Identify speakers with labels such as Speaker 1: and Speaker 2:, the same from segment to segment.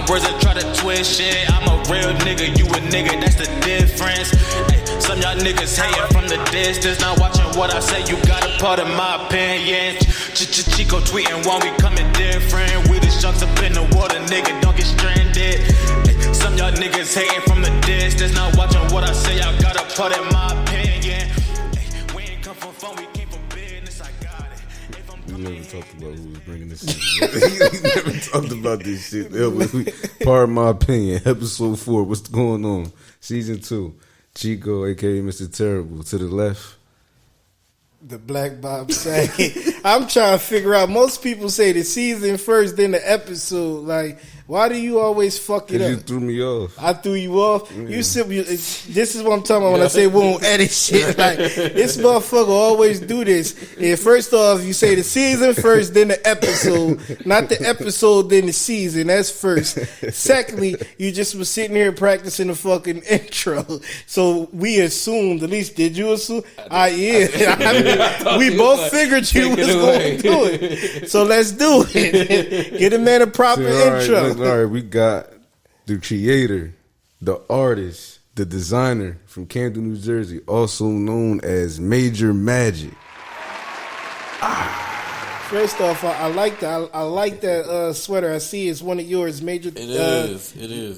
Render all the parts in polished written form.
Speaker 1: words and try to twist shit. I'm a real nigga, you a nigga, that's the difference. Ay, some y'all niggas hating from the distance, not watching what I say, you got a part of my opinion. Chico tweeting while we coming different. We the sharks up in the water, nigga, don't get stranded. Ay, some y'all niggas hating from the distance, not watching what I say, y'all got a part of my opinion. Ay, we ain't come from fun, we came from business, I got it. If I'm
Speaker 2: We never talked about who was bringing this shit. We never talked about this shit. Part of my opinion. Episode 4. What's going on? Season 2. Chico, aka Mr. Terrible. To the left.
Speaker 3: The Black Bob saying, I'm trying to figure out. Most people say the season first, then the episode. Like, why do you always fuck it up?
Speaker 2: You threw me off.
Speaker 3: I threw you off. Yeah. This is what I'm talking about when I say we won't edit shit. Like, this motherfucker always do this. And first off, you say the season first, then the episode. Not the episode, then the season. That's first. Secondly, you just was sitting here practicing the fucking intro. So we assumed, at least did you assume? I mean, we both figured you was going to do it. So let's do it. Get a man a proper intro.
Speaker 2: All right, we got the creator, the artist, the designer from Camden, New Jersey, also known as Major Magic.
Speaker 3: First off, I like that. I like that sweater. I see it's one of yours, Major.
Speaker 4: It is. Major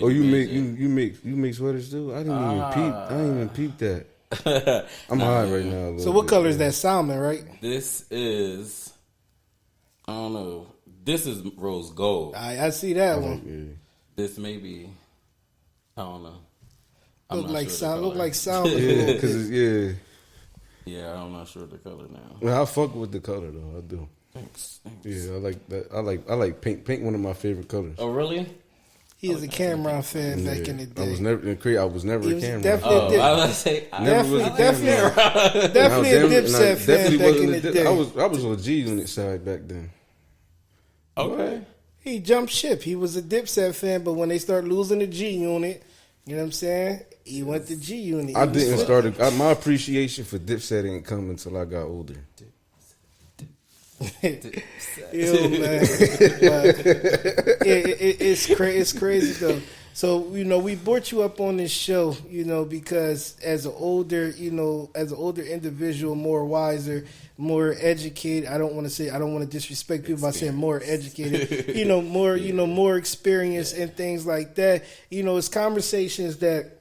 Speaker 2: Oh, you
Speaker 4: Magic.
Speaker 2: make sweaters too? I didn't even peep that. I'm high right now.
Speaker 3: So what color is that? Salmon, right?
Speaker 4: This is, I don't know. This is rose gold.
Speaker 3: I see that one.
Speaker 2: Yeah.
Speaker 4: This may be, I don't know.
Speaker 3: Look like salmon.
Speaker 2: Yeah, because
Speaker 4: Yeah, I'm not sure the color now.
Speaker 2: Well, I fuck with the color though. I do.
Speaker 4: Thanks.
Speaker 2: Yeah, I like that. I like pink. Pink, one of my favorite colors.
Speaker 4: Oh, really?
Speaker 3: He is a Cameron fan back in the day.
Speaker 2: I was never a Cameron.
Speaker 3: Definitely
Speaker 4: I was gonna say,
Speaker 3: definitely a Dipset fan back in the day.
Speaker 2: I was on the G Unit side back then.
Speaker 4: Okay.
Speaker 3: He jumped ship. He was a Dipset fan, but when they start losing the G Unit, you know what I'm saying? He went to G Unit.
Speaker 2: I didn't start. My appreciation for Dipset didn't come until I got older.
Speaker 3: Yo, man. It's crazy though. So, we brought you up on this show, because as an older individual, more wiser, more educated. I don't want to disrespect people by saying more educated, more experience and things like that. It's conversations that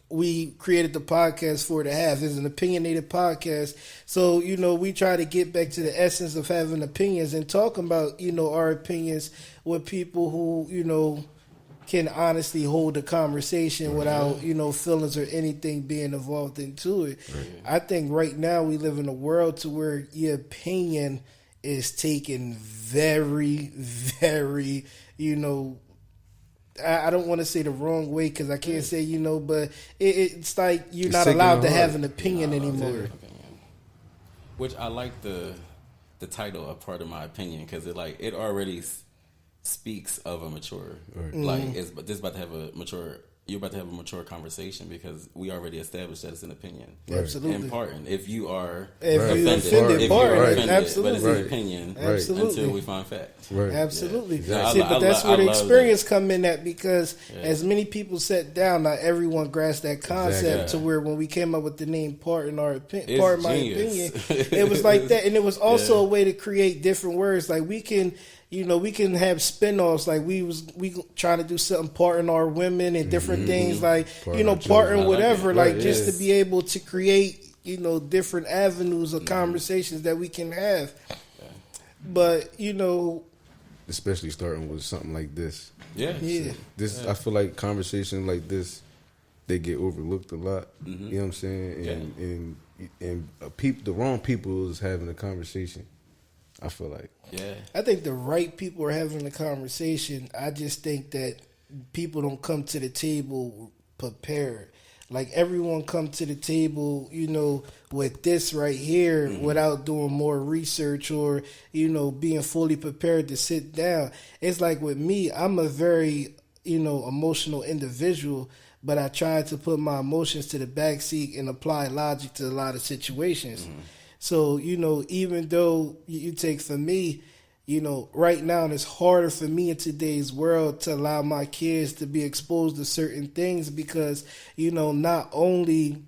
Speaker 3: we created the podcast for to have. It's an opinionated podcast. So, we try to get back to the essence of having opinions and talking about, our opinions with people who, can honestly hold a conversation without, feelings or anything being involved into it. Right. I think right now we live in a world to where your opinion is taken very, very, I don't want to say the wrong way because I can't say, but it's like you're not allowed to have an opinion anymore.
Speaker 4: Which I like the title of Part of My Opinion because it already speaks of a mature, this about to have a mature. You're about to have a mature conversation because we already established that it's an opinion.
Speaker 3: Right. Absolutely.
Speaker 4: Important. If you are
Speaker 3: offended,
Speaker 4: absolutely.
Speaker 3: But
Speaker 4: it's an opinion until we find facts.
Speaker 3: Right. Absolutely.
Speaker 4: Yeah.
Speaker 3: See, but that's where the experience come in at because as many people sat down, not everyone grasped that concept to where when we came up with the name Part of My Opinion, it was like that. And it was also a way to create different words. Like we can have spin-offs like we trying to do something parting our women and different things like parting whatever just to be able to create different avenues of conversations that we can have. But
Speaker 2: especially starting with something like this.
Speaker 4: I
Speaker 2: feel like conversations like this they get overlooked a lot. You know what I'm saying? And the wrong people is having a conversation. I feel like.
Speaker 3: I think the right people are having the conversation. I just think that people don't come to the table prepared. Like everyone come to the table, with this right here without doing more research or, being fully prepared to sit down. It's like with me, I'm a very, emotional individual, but I try to put my emotions to the backseat and apply logic to a lot of situations. So, even though you take for me, you know, right now it's harder for me in today's world to allow my kids to be exposed to certain things because, you know, not only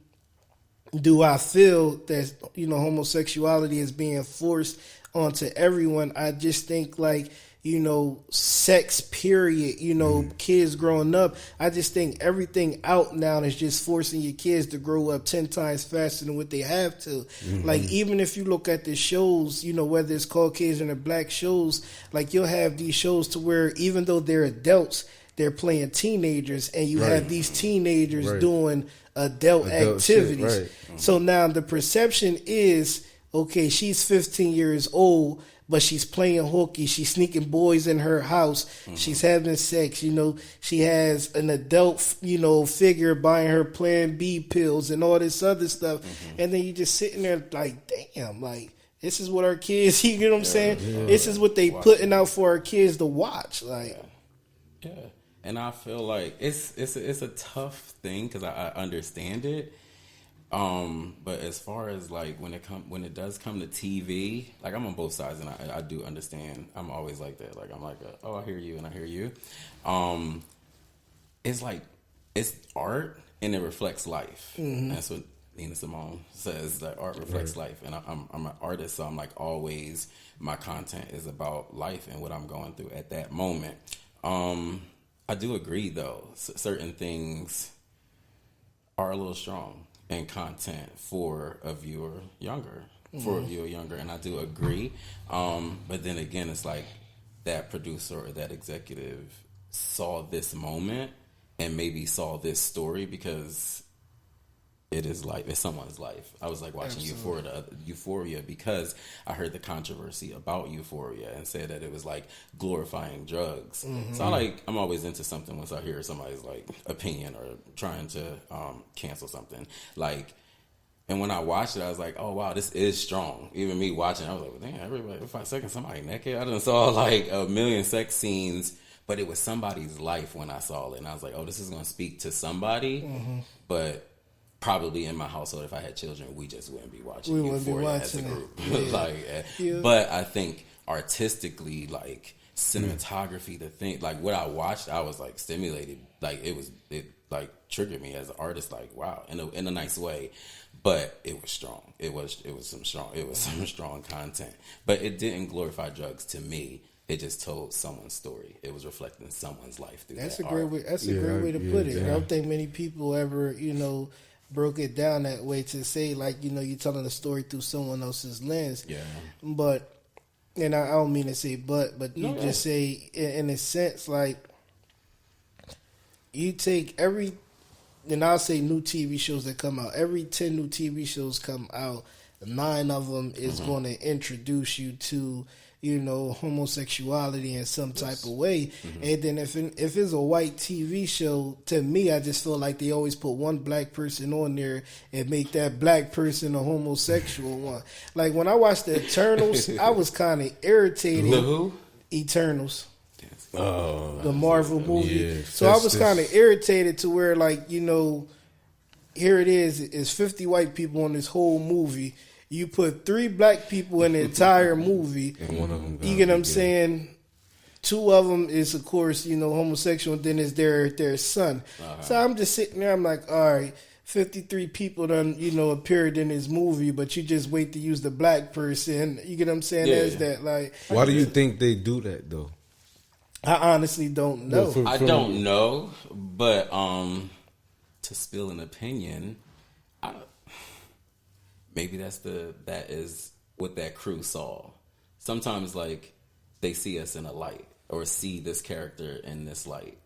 Speaker 3: do I feel that, you know, homosexuality is being forced onto everyone, I just think like, you know, sex period, you know, kids growing up, I just think everything out now is just forcing your kids to grow up 10 times faster than what they have to. Like, even if you look at the shows, you know, whether it's Caucasian or black shows, like you'll have these shows to where even though they're adults, they're playing teenagers, and you have these teenagers doing adult activities.
Speaker 2: Shit,
Speaker 3: So now the perception is, okay, she's 15 years old, but she's playing hooky. She's sneaking boys in her house. She's having sex. You know, she has an adult, you know, figure buying her Plan B pills and all this other stuff. And then you just sitting there like, damn, like, this is what our kids, you know what I'm saying? Yeah. This is what they putting out for our kids to watch. Like,
Speaker 4: yeah. And I feel like it's a tough thing because I understand it. But as far as like when it does come to TV, like I'm on both sides and I do understand. I'm always like that. Like I'm like, oh, I hear you and I hear you. It's like it's art and it reflects life. That's what Nina Simone says, that art reflects life. And I'm an artist, so I'm like always my content is about life and what I'm going through at that moment. I do agree though, certain things are a little strong and content for a viewer younger, and I do agree. But then again, it's like that producer or that executive saw this moment and maybe saw this story because it is life. It's someone's life. I was like watching Euphoria because I heard the controversy about Euphoria and said that it was like glorifying drugs. So I'm always into something once I hear somebody's like opinion or trying to cancel something. Like, and when I watched it, I was like, oh wow, this is strong. Even me watching, I was like, damn, everybody 5 seconds, somebody naked. I done saw like a million sex scenes, but it was somebody's life when I saw it, and I was like, oh, this is gonna speak to somebody, but probably in my household, if I had children, we just wouldn't be watching Euphoria as a group. But I think artistically, like cinematography, the thing, like what I watched, I was like stimulated. Like it like triggered me as an artist. Like wow, in a nice way. But it was strong. It was some strong content. But it didn't glorify drugs to me. It just told someone's story. It was reflecting someone's life through
Speaker 3: that's
Speaker 4: that
Speaker 3: a great
Speaker 4: art.
Speaker 3: way. That's a great way to put it. I don't think many people ever, you know, broke it down that way to say like, you know, you're telling a story through someone else's lens. Yeah. But, and I don't mean to say but you just say in a sense like you take and I'll say new TV shows that come out. Every 10 new TV shows come out, 9 of them is going to introduce you to, you know, homosexuality in some type of way. And then if it's a white TV show, to me, I just feel like they always put one black person on there and make that black person a homosexual one. Like when I watched the Eternals, I was kind of irritated.
Speaker 4: The who?
Speaker 3: Eternals.
Speaker 2: Oh,
Speaker 3: The Marvel movie.
Speaker 2: Yeah,
Speaker 3: so I was kind of irritated to where, like, you know, here it is. It's 50 white people in this whole movie. You put 3 black people in the entire movie.
Speaker 2: And one of them,
Speaker 3: you get what I'm saying? 2 of them is, of course, you know, homosexual, and then is their son. So I'm just sitting there. I'm like, all right, 53 people done, you know, appeared in this movie, but you just wait to use the black person. You get what I'm saying? There's that, like.
Speaker 2: Why do you think they do that though?
Speaker 3: I honestly don't know.
Speaker 4: I don't know, but to spill an opinion, maybe that is what that crew saw. Sometimes like they see us in a light or see this character in this light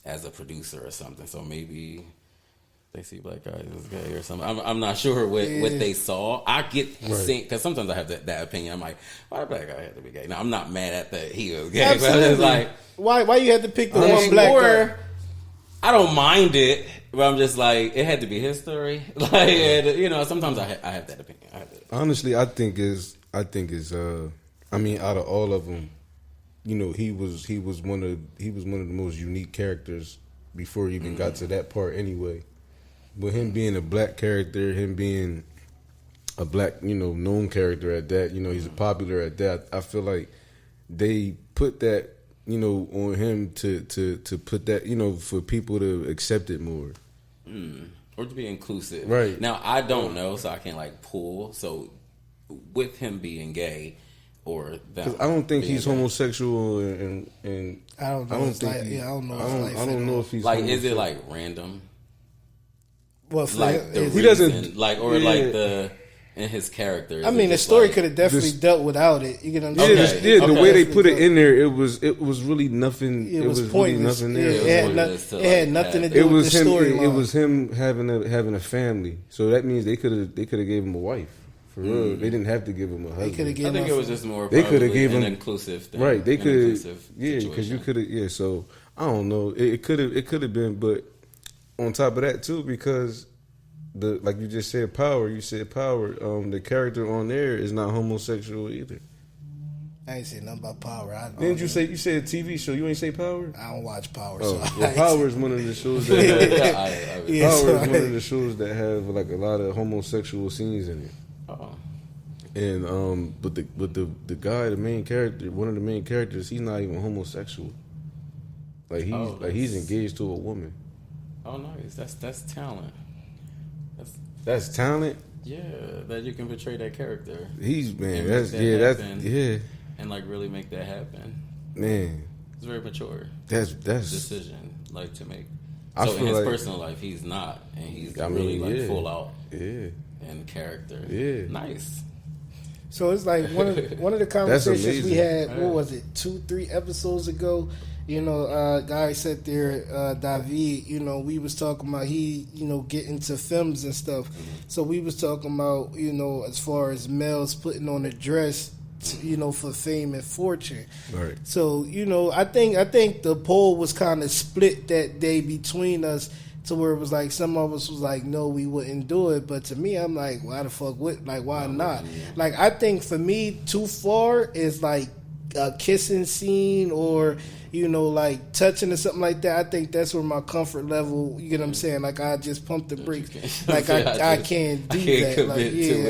Speaker 4: as a producer or something. So maybe they see black guys as gay or something. I'm not sure what they saw. I get because sometimes I have that opinion. I'm like, why the black guy had to be gay? Now I'm not mad at that he was gay.
Speaker 3: Absolutely.
Speaker 4: But it's like,
Speaker 3: why you had to pick the one black guy?
Speaker 4: I don't mind it, but I'm just like, it had to be his story. Like, you know, sometimes I have that opinion.
Speaker 2: Honestly, I think is I mean, out of all of them, you know, he was one of the most unique characters before he even got to that part anyway. But him being a black character, him being a black, you know, known character at that, you know, he's a popular at that. I feel like they put that, on him to put that, for people to accept it more.
Speaker 4: Or to be inclusive.
Speaker 2: Right.
Speaker 4: Now, I don't know, so I can't, pull. So, with him being gay, or them.
Speaker 2: I don't think he's
Speaker 4: gay,
Speaker 2: homosexual, and
Speaker 3: I don't know.
Speaker 2: I don't think
Speaker 3: I don't know.
Speaker 2: I don't know if he's
Speaker 4: is it,
Speaker 2: homosexual.
Speaker 4: random?
Speaker 3: Well,
Speaker 2: he doesn't
Speaker 4: in his character.
Speaker 3: I mean, the story could have definitely dealt without it. You get what I'm saying?
Speaker 2: The way they put it in there, it was really nothing.
Speaker 3: It was
Speaker 2: Really
Speaker 3: pointless.
Speaker 2: nothing there.
Speaker 3: It had nothing to do
Speaker 2: It
Speaker 3: with
Speaker 2: was
Speaker 3: the
Speaker 2: him.
Speaker 3: story.
Speaker 2: It was him having a family. So that means they could have gave him a wife. For real, they didn't have to give him a husband.
Speaker 3: They could have
Speaker 4: I
Speaker 3: given.
Speaker 4: think it was just more.
Speaker 2: They could have
Speaker 4: given
Speaker 2: given
Speaker 4: an inclusive thing.
Speaker 2: Right, they could.
Speaker 4: Yeah,
Speaker 2: because you could have. Yeah, so I don't know. It could have been, but on top of that too, because like you just said, power. You said power. The character on there is not homosexual either.
Speaker 3: I ain't saying nothing about Power.
Speaker 2: Didn't you say a TV show? You ain't say Power?
Speaker 3: I don't watch Power.
Speaker 2: Oh,
Speaker 3: So
Speaker 2: well, Power is one of the shows that Power is one of the shows that have a lot of homosexual scenes in it.
Speaker 4: Uh-oh.
Speaker 2: And but the guy, the main character, one of the main characters, he's not even homosexual. He's engaged to a woman.
Speaker 4: Oh, nice. That's talent.
Speaker 2: That's talent.
Speaker 4: Yeah, that you can portray that character. And really make that happen.
Speaker 2: Man,
Speaker 4: it's very mature.
Speaker 2: That's
Speaker 4: decision to make.
Speaker 2: I
Speaker 4: So in his
Speaker 2: feel
Speaker 4: personal life, he's not, and he's full out.
Speaker 2: Yeah.
Speaker 4: In character.
Speaker 2: Yeah.
Speaker 4: Nice.
Speaker 3: So it's like one of the conversations we had.
Speaker 2: Yeah.
Speaker 3: What was it? 2-3 episodes ago. Guy sat there, David. We was talking about he, get into films and stuff. Mm-hmm. So we was talking about, as far as males putting on a dress, for fame and fortune.
Speaker 2: Right.
Speaker 3: So I think the poll was kind of split that day between us. To where it was like some of us was like, no, we wouldn't do it. But to me, I'm like, why the fuck would? Like, why not? Like, I think for me, too far is like a kissing scene or touching or something like that. I think that's where my comfort level. You get what I'm saying? Like, I just pump the brakes. Like, I can't do that. Like,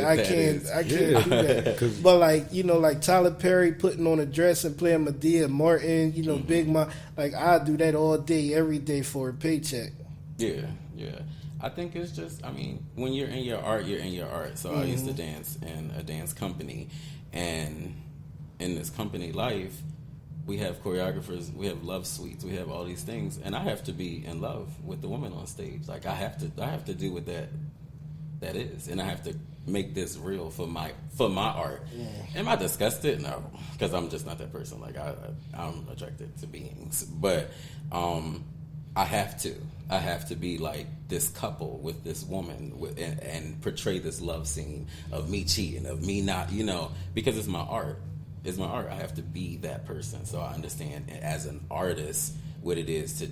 Speaker 3: I can't do that. But like Tyler Perry putting on a dress and playing Medea Martin, Big Mom. Like, I do that all day, every day for a paycheck.
Speaker 4: Yeah. I think it's just, when you're in your art, you're in your art. So I used to dance in a dance company. And in this company life, we have choreographers, we have love suites, we have all these things. And I have to be in love with the woman on stage. Like, I have to do what that is. And I have to make this real for my art. Yeah. Am I disgusted? No, because I'm just not that person. Like, I'm attracted to beings. But I have to be like this couple with this woman and portray this love scene of me cheating, of me not, because it's my art. It's my art. I have to be that person. So I understand as an artist what it is to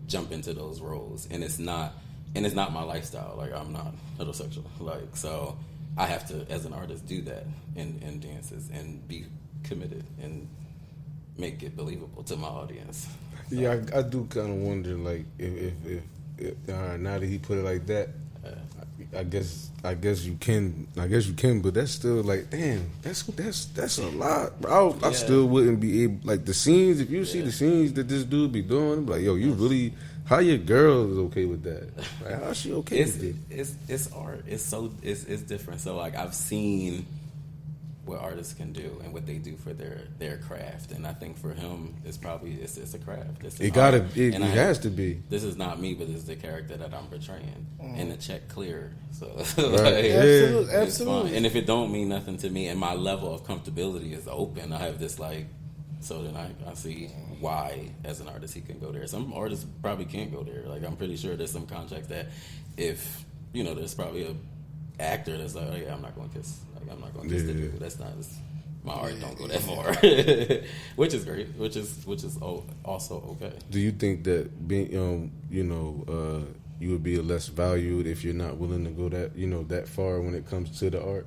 Speaker 4: jump into those roles. And it's not my lifestyle. Like, I'm not heterosexual. Like, so I have to, as an artist, do that in dances and be committed and make it believable to my audience. So.
Speaker 2: Yeah, I do kind of wonder, like, if now that he put it like that, I guess you can, but that's still like, damn, that's a lot, bro. I still wouldn't be able, like, the scenes. If you see the scenes that this dude be doing, I'm like, yo, you really, how your girl is okay with that? Like, how's she okay with it?
Speaker 4: It's art. It's different. So, like, I've seen what artists can do and what they do for their craft, and I think for him, it's a craft. It has to be. This is not me, but this is the character that I'm portraying, and the check clear. So,
Speaker 3: right. Absolutely.
Speaker 4: And if it don't mean nothing to me, and my level of comfortability is open, I have this so then I see why, as an artist, he can go there. Some artists probably can't go there. Like, I'm pretty sure there's some contracts that if there's probably a actor that's like, oh yeah, I'm not going to kiss. Like, I'm not going to kiss the dude. That's not my art. Don't go that far. Which is great. Which is also okay.
Speaker 2: Do you think that being you would be less valued if you're not willing to go that far when it comes to the art?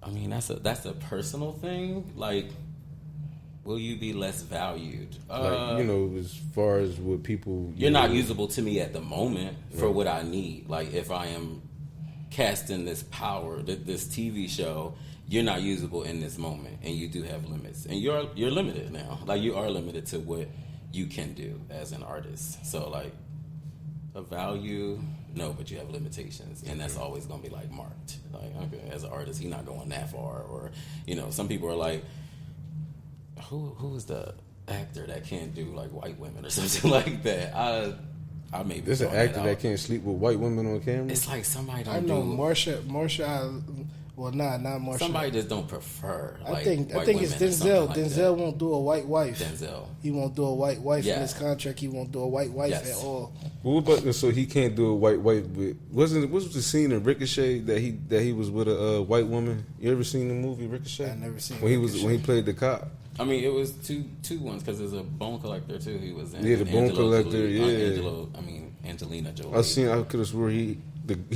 Speaker 4: I mean, that's a personal thing. Like, will you be less valued?
Speaker 2: As far as what people...
Speaker 4: You're not usable to me at the moment for what I need. Like, if I am casting this power, this TV show, you're not usable in this moment, and you do have limits, and you're limited now. Like, you are limited to what you can do as an artist. So, like, a value, no, but you have limitations, and that's always gonna be like marked. Like, okay, as an artist, he's not going that far, or some people are like, who is the actor that can't do like white women or something like that? I maybe
Speaker 2: There's an actor that can't sleep with white women on camera.
Speaker 4: It's like somebody don't
Speaker 3: I know
Speaker 4: do.
Speaker 3: Marsha. Well, not Marsha.
Speaker 4: Somebody just don't prefer. Like,
Speaker 3: I think
Speaker 4: white
Speaker 3: it's
Speaker 4: women or something
Speaker 3: Denzel.
Speaker 4: like
Speaker 3: Denzel
Speaker 4: that.
Speaker 3: won't do a white wife.
Speaker 4: Denzel.
Speaker 3: He won't do a white wife in
Speaker 4: Yeah.
Speaker 3: his contract. He won't do a white wife
Speaker 4: Yes.
Speaker 3: at all.
Speaker 2: Well, but so he can't do a white with what was the scene in Ricochet that he was with a white woman? You ever seen the movie Ricochet?
Speaker 3: I never seen
Speaker 2: when
Speaker 3: Ricochet.
Speaker 2: when he played the cop.
Speaker 4: I mean, it was two ones because there's a Bone Collector too. He was in.
Speaker 2: Yeah, the
Speaker 4: and
Speaker 2: Bone
Speaker 4: Angelo
Speaker 2: Collector,
Speaker 4: Jolie-
Speaker 2: yeah.
Speaker 4: Angelina Jolie.
Speaker 2: I could have swore he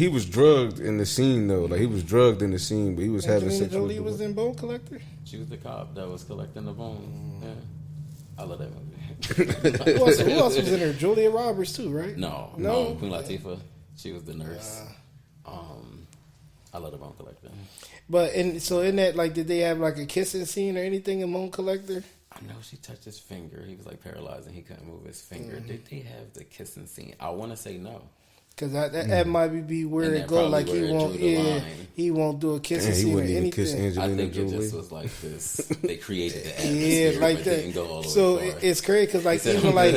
Speaker 2: was drugged in the scene though. Like, he was drugged in the scene, but he was having
Speaker 3: Angelina
Speaker 2: sexual.
Speaker 3: Jolie was in Bone Collector.
Speaker 4: She was the cop that was collecting the bones. Yeah, I love that movie.
Speaker 3: Who else was in there? Julia Roberts too, right?
Speaker 4: No,
Speaker 3: No?
Speaker 4: Queen Latifah. She was the nurse. I love the Bone Collector.
Speaker 3: But so in that, like, did they have like a kissing scene or anything in Bone Collector?
Speaker 4: I know she touched his finger. He was like paralyzed and he couldn't move his finger.
Speaker 3: Mm-hmm.
Speaker 4: Did they have the kissing scene? I want to say no.
Speaker 3: Because that might be where
Speaker 4: And
Speaker 3: it
Speaker 4: that
Speaker 3: go.
Speaker 4: probably
Speaker 3: Like,
Speaker 4: where it drew the line.
Speaker 3: he won't do a kissing
Speaker 2: Damn, he
Speaker 3: scene or
Speaker 2: wouldn't even kiss
Speaker 3: anything.
Speaker 2: Angelina
Speaker 4: I think
Speaker 2: Jolie.
Speaker 4: it just was like this. They created the
Speaker 3: Yeah,
Speaker 4: atmosphere,
Speaker 3: like
Speaker 4: but
Speaker 3: that.
Speaker 4: didn't go all the
Speaker 3: So
Speaker 4: way far.
Speaker 3: it's crazy because, like,
Speaker 4: said,
Speaker 3: even
Speaker 4: "I'm
Speaker 3: like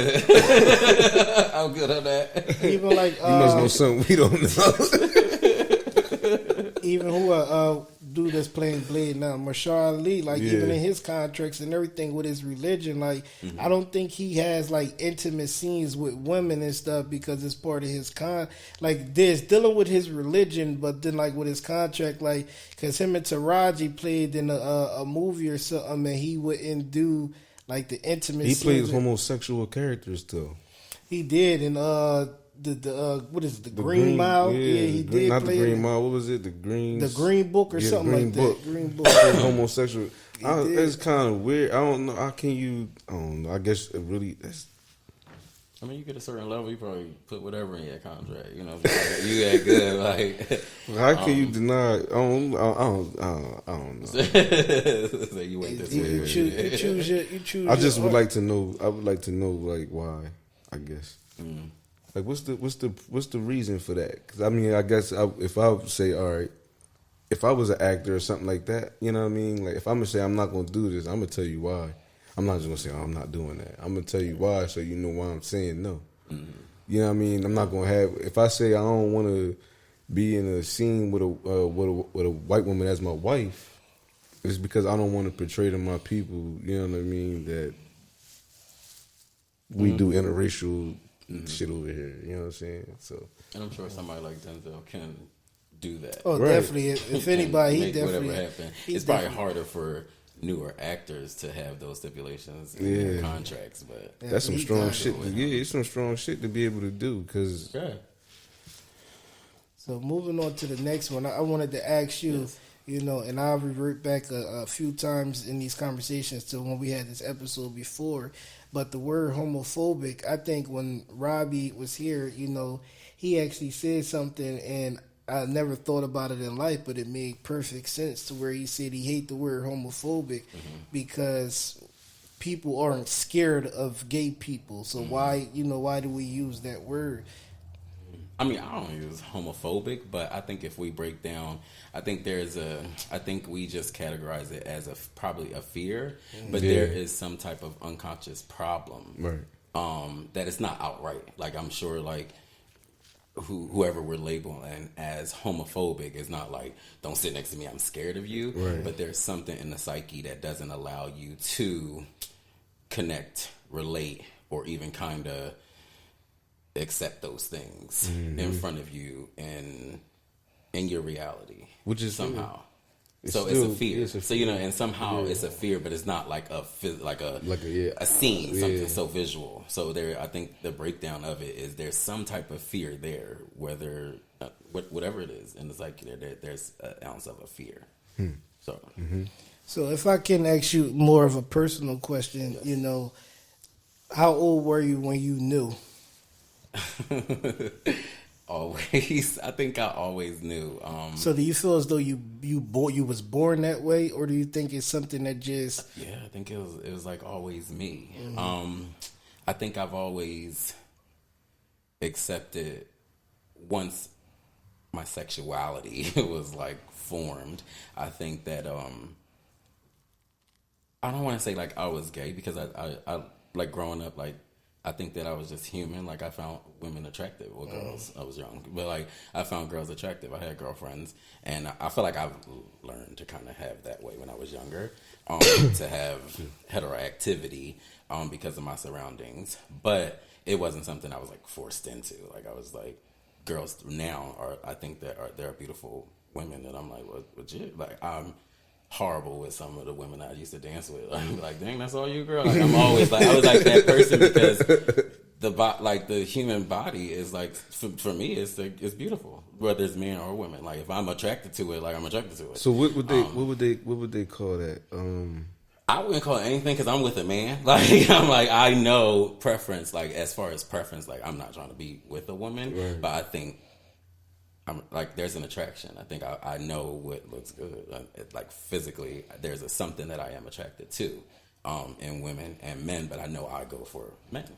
Speaker 4: I'm good on that.
Speaker 3: even like
Speaker 2: You must know something we don't know.
Speaker 3: even who dude that's playing Blade now, Marshall Ali, like,
Speaker 2: Yeah.
Speaker 3: even in his contracts and everything with his religion, like, I don't think he has like intimate scenes with women and stuff because it's part of his like, there's dealing with his religion, but then like with his contract, like, because him and Taraji played in a movie or something, and he wouldn't do like the intimate.
Speaker 2: He
Speaker 3: scenes
Speaker 2: plays
Speaker 3: with-
Speaker 2: homosexual characters though.
Speaker 3: He did, and the what is it, the Green Mile? Yeah, he did
Speaker 2: not
Speaker 3: play
Speaker 2: the Green
Speaker 3: it.
Speaker 2: Mile. What was it? The Green
Speaker 3: Book or
Speaker 2: Yeah,
Speaker 3: something
Speaker 2: Green
Speaker 3: like
Speaker 2: Book.
Speaker 3: that. Green Book.
Speaker 2: homosexual.
Speaker 3: did.
Speaker 2: It's kind of weird. I don't know. How can you? I don't know. I guess it really.
Speaker 4: I mean, you get a certain level, you probably put whatever in your contract. You know, you that good. Like,
Speaker 2: How can you deny? I don't know.
Speaker 4: so you wait this way.
Speaker 3: You choose.
Speaker 2: I just
Speaker 3: your
Speaker 2: would
Speaker 3: art.
Speaker 2: like to know. I would like to know, like, why. I guess. Like, what's the reason for that? Because I mean, I guess if I would say, all right, if I was an actor or something like that, you know what I mean? Like, if I'm gonna say I'm not gonna do this, I'm gonna tell you why. I'm not just gonna say, oh, I'm not doing that. I'm gonna tell you why, so you know why I'm saying no. You know what I mean? I'm not gonna have. If I say I don't want to be in a scene with a white woman as my wife, it's because I don't want to portray to my people. You know what I mean? That we do interracial shit over here. You know what I'm saying? So,
Speaker 4: And I'm sure somebody like Denzel can do that.
Speaker 3: Oh,
Speaker 2: Right.
Speaker 3: definitely. If
Speaker 4: Can
Speaker 3: anybody, he
Speaker 4: make
Speaker 3: definitely.
Speaker 4: whatever happen.
Speaker 3: he
Speaker 4: It's probably
Speaker 3: definitely-
Speaker 4: harder for newer actors to have those stipulations in
Speaker 2: Yeah.
Speaker 4: their contracts, but
Speaker 3: Yeah,
Speaker 2: that's some
Speaker 3: he
Speaker 2: strong
Speaker 3: got it.
Speaker 2: shit. Yeah, it's some strong shit to be able to do. Because
Speaker 4: yeah.
Speaker 3: So moving on to the next one, I wanted to ask you,
Speaker 4: Yes.
Speaker 3: you know, and I'll revert back a few times in these conversations to when we had this episode before, but the word homophobic, I think when Robbie was here, you know, he actually said something, and I never thought about it in life, but it made perfect sense to where he said he hate the word homophobic because people aren't scared of gay people. So why do we use that word?
Speaker 4: I mean, I don't use homophobic, but I think if we break down, I think we just categorize it as probably a fear, but
Speaker 2: Yeah.
Speaker 4: there is some type of unconscious problem,
Speaker 2: right.
Speaker 4: that it's not outright. Like, I'm sure, like, whoever we're labeling as homophobic is not like, don't sit next to me, I'm scared of you.
Speaker 2: Right.
Speaker 4: But there's something in the psyche that doesn't allow you to connect, relate, or even kind of accept those things in front of you and in your reality,
Speaker 2: Which is
Speaker 4: somehow.
Speaker 2: It's
Speaker 4: So
Speaker 2: still-
Speaker 4: it's a fear.
Speaker 2: it's a
Speaker 4: So, you know, and somehow it's a fear, but it's not like a scene, something
Speaker 2: Yeah.
Speaker 4: so visual. So there, I think the breakdown of it is there's some type of fear there, whether whatever it is in the psyche, there's an ounce of a fear. So
Speaker 3: So if I can ask you more of a personal question, you know, how old were you when you knew?
Speaker 4: always. I think I always knew.
Speaker 3: So do you feel as though you was born that way, or do you think it's something that just?
Speaker 4: Yeah, I think it was like always me. I think I've always accepted once my sexuality was like formed. I think that I don't want to say like I was gay because I like growing up, like I think that I was just human. Like I found women attractive, or girls. I was young, but like I found girls attractive. I had girlfriends, and I feel like I've learned to kind of have that way when I was younger, to have heteroactivity because of my surroundings. But it wasn't something I was like forced into. Like I was like, girls now I think that there are beautiful women, and I'm like, what legit? Like I'm horrible with some of the women I used to dance with. I'm like, dang, that's all you, girl. Like I'm always like, I was like that person because the human body is like for me it's beautiful, whether it's men or women. Like if I'm attracted to it, like I'm attracted to it.
Speaker 2: So what would they call that?
Speaker 4: I wouldn't call it anything because I'm with a man. Like I'm like I know preference. Like as far as preference, like I'm not trying to be with a woman,
Speaker 2: right.
Speaker 4: But I think I'm like there's an attraction. I think I know what looks good. Like physically, there's something that I am attracted to in women and men. But I know I go for men.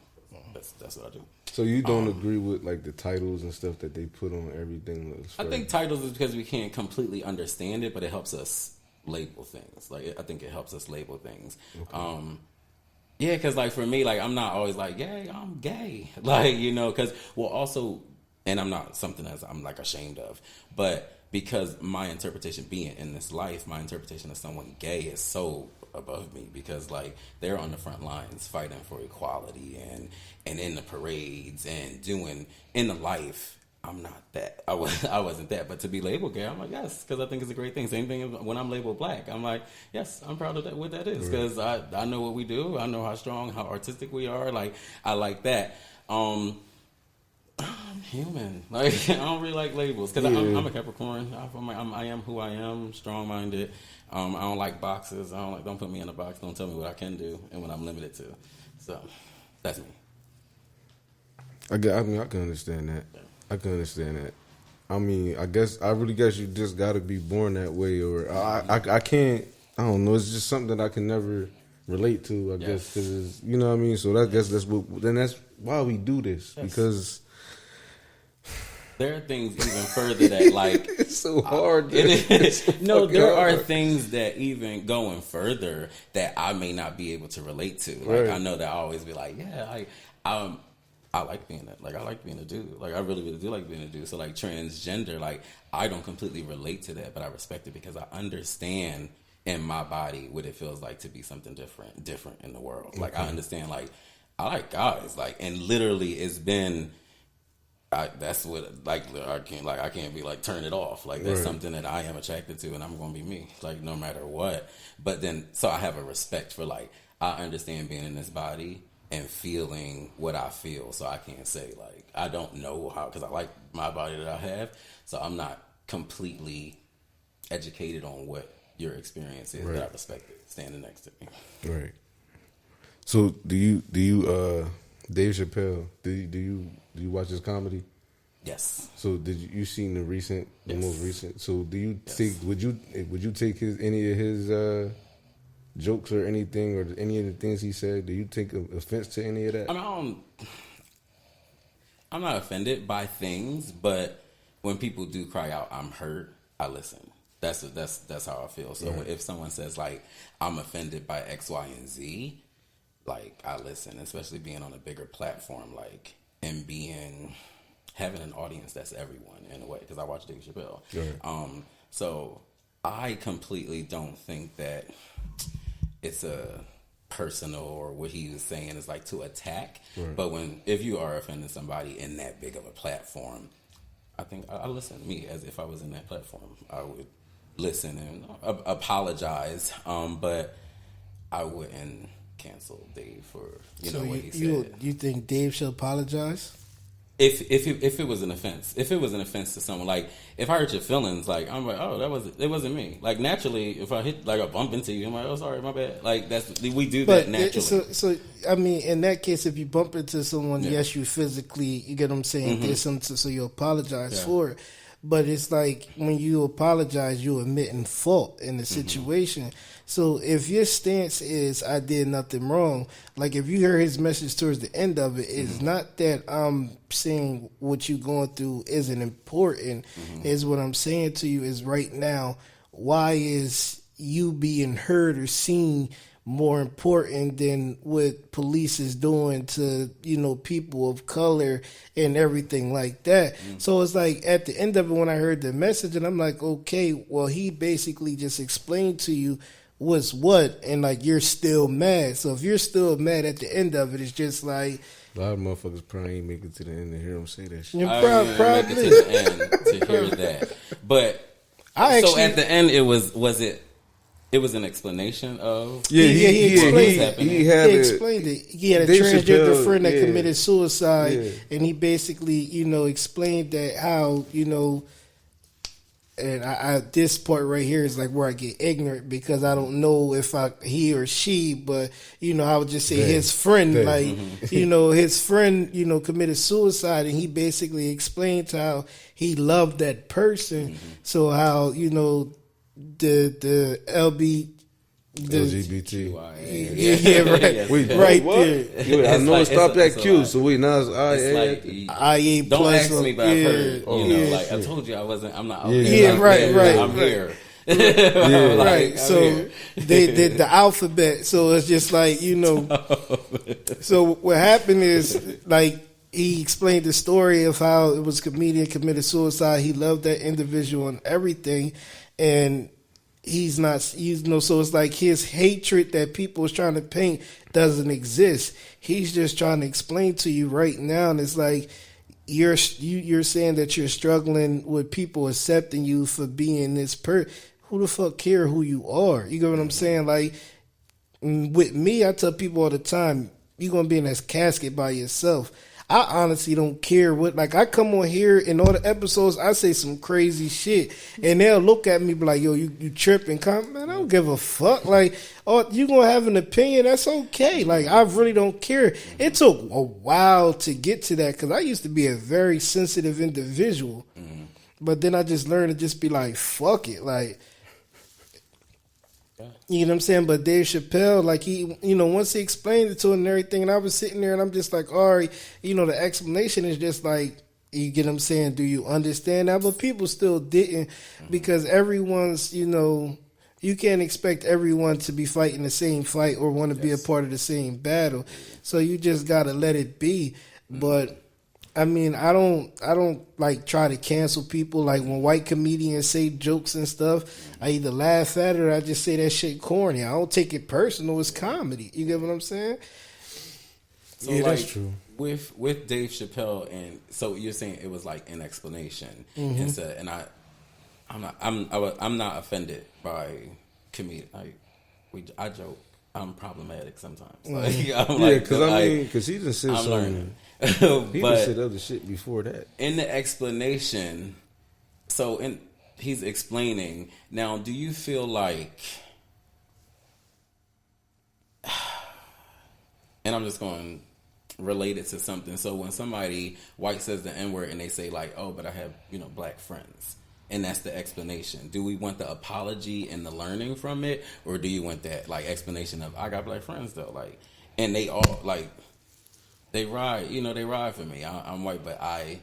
Speaker 4: That's what I do.
Speaker 2: So you don't agree with like the titles and stuff that they put on everything?
Speaker 4: I think titles is because we can't completely understand it, but it helps us label things. Like I think it helps us label things. Okay. Yeah, because like for me, like I'm not always like, yeah, I'm gay. Like because also, and I'm not something that I'm like ashamed of, but because my interpretation being in this life, my interpretation of someone gay is so above me because like they're on the front lines fighting for equality and in the parades and doing in the life. I'm not that. I wasn't that. But to be labeled gay, I'm like, yes, because I think it's a great thing. Same thing when I'm labeled black. I'm like, yes, I'm proud of that. What that is because I know what we do. I know how strong, how artistic we are. Like I like that. I'm human. Like I don't really like labels because I'm a Capricorn. I am who I am. Strong-minded. I don't like boxes. Don't put me in a box. Don't tell me what I can do and what I'm limited to. So that's me.
Speaker 2: I can understand that. Yeah. I can understand that. I mean, I really guess you just got to be born that way, or I can't. I don't know. It's just something that I can never relate to. I guess because you know what I mean. So that's why we do this because.
Speaker 4: There are things even further that like
Speaker 2: it's so hard.
Speaker 4: No, there are things that even going further that I may not be able to relate to. Like right. I know that I always be like, yeah, I like being that. Like I like being a dude. Like I really, really do like being a dude. So like transgender, like I don't completely relate to that, but I respect it because I understand in my body what it feels like to be something different in the world. Okay. Like I understand. Like I like guys. Like and literally, it's been. That's what I can't be like turn it off. Like that's right. Something that I am attracted to, and I'm gonna be me. Like no matter what. But then, so I have a respect for like I understand being in this body and feeling what I feel. So I can't say like I don't know how because I like my body that I have. So I'm not completely educated on what your experience is. Right. But I respect it standing next to me.
Speaker 2: Right. So do you Dave Chappelle? Do you watch his comedy?
Speaker 4: Yes.
Speaker 2: So did you seen the most recent? So do you take would you take any of his jokes or anything or any of the things he said? Do you take offense to any of that?
Speaker 4: I mean, I'm not offended by things, but when people do cry out, "I'm hurt," I listen. That's how I feel. So if someone says like, "I'm offended by X, Y, and Z," like I listen, especially being on a bigger platform, like and having an audience that's everyone in a way because I watch Dave Chappelle. Right. So I completely don't think that it's a personal or what he was saying is like to attack. Right. But if you are offending somebody in that big of a platform, I think I listen to me as if I was in that platform. I would listen and apologize, but I wouldn't cancel Dave for what he said.
Speaker 3: You think Dave should apologize?
Speaker 4: if it was an offense, if it was an offense to someone, like if I hurt your feelings, like I'm like, oh, it wasn't me. Like naturally, if I hit like a bump into you, I'm like, oh, sorry, my bad. Like we do that naturally.
Speaker 3: So I mean, in that case, if you bump into someone, yes, you physically, you get what I'm saying, did something, so you apologize for it. But it's like when you apologize, you're admitting fault in the situation. So if your stance is I did nothing wrong, like if you hear his message towards the end of it, it's not that I'm saying what you're going through isn't important. Is what I'm saying to you is right now, why is you being heard or seen more important than what police is doing to, people of color and everything like that. So it's like at the end of it, when I heard the message, and I'm like, okay, well, he basically just explained to you what's what, and like you're still mad. So if you're still mad at the end of it, it's just like
Speaker 2: a lot of motherfuckers probably ain't make it to the end to hear him say that shit.
Speaker 3: you're
Speaker 4: Probably
Speaker 3: probably
Speaker 4: make it to the end to hear that. But so at the end, it was an explanation of
Speaker 3: he
Speaker 2: explained
Speaker 3: it. He had a
Speaker 2: Dave
Speaker 3: transgender
Speaker 2: Chappelle,
Speaker 3: friend that committed suicide, and he basically, explained that how, and I this part right here is like where I get ignorant because I don't know if he or she, but I would just say his friend, his friend, committed suicide, and he basically explained how he loved that person. So how the
Speaker 2: LGBT.
Speaker 3: right.
Speaker 2: Wait,
Speaker 3: right
Speaker 2: what?
Speaker 3: there.
Speaker 2: Wait, I know it stopped at Q,
Speaker 4: lot.
Speaker 2: so wait, now it's
Speaker 3: IA
Speaker 4: Don't
Speaker 3: plus.
Speaker 4: ask me, but I've heard. Like I told you, I'm not.
Speaker 3: Right.
Speaker 4: I'm here.
Speaker 3: Right. So they did the alphabet. So it's just like So what happened is like he explained the story of how it was a comedian committed suicide. He loved that individual and everything, and he's not, so it's like his hatred that people is trying to paint doesn't exist. He's just trying to explain to you right now, and it's like you're saying that you're struggling with people accepting you for being this person. Who the fuck care who you are? You get what I'm saying? Like with me, I tell people all the time, you're gonna be in this casket by yourself. I honestly don't care what, like I come on here in all the episodes, I say some crazy shit and they'll look at me be like, yo, you tripping. Man, I don't give a fuck. Like, oh, you gonna have an opinion, that's okay. Like, I really don't care. It took a while to get to that because I used to be a very sensitive individual. But then I just learned to just be like, fuck it. Like, you know what I'm saying? But Dave Chappelle, like he, once he explained it to him and everything, and I was sitting there and I'm just like, all right, the explanation is just like, you get what I'm saying? Do you understand that? But people still didn't because everyone's, you can't expect everyone to be fighting the same fight or want to be a part of the same battle. So you just got to let it be. But I mean, I don't like try to cancel people. Like when white comedians say jokes and stuff, I either laugh at it or I just say that shit corny. I don't take it personal. It's comedy. You get what I'm saying?
Speaker 4: So
Speaker 2: yeah,
Speaker 4: like,
Speaker 2: that's true.
Speaker 4: With Dave Chappelle, and so you're saying it was like an explanation, and I'm not offended by comedian. I joke. I'm problematic sometimes. Like,
Speaker 2: because he done said
Speaker 4: I'm
Speaker 2: something.
Speaker 4: learning.
Speaker 2: He
Speaker 4: But
Speaker 2: done said other shit before that.
Speaker 4: in the explanation, he's explaining. Now, do you feel like, and I'm just going to relate it to something. So when somebody white says the N-word and they say like, oh, but I have, black friends. And that's the explanation. Do we want the apology and the learning from it? Or do you want that like explanation of, I got black friends though? Like, and they all like, they ride for me. I'm white, but I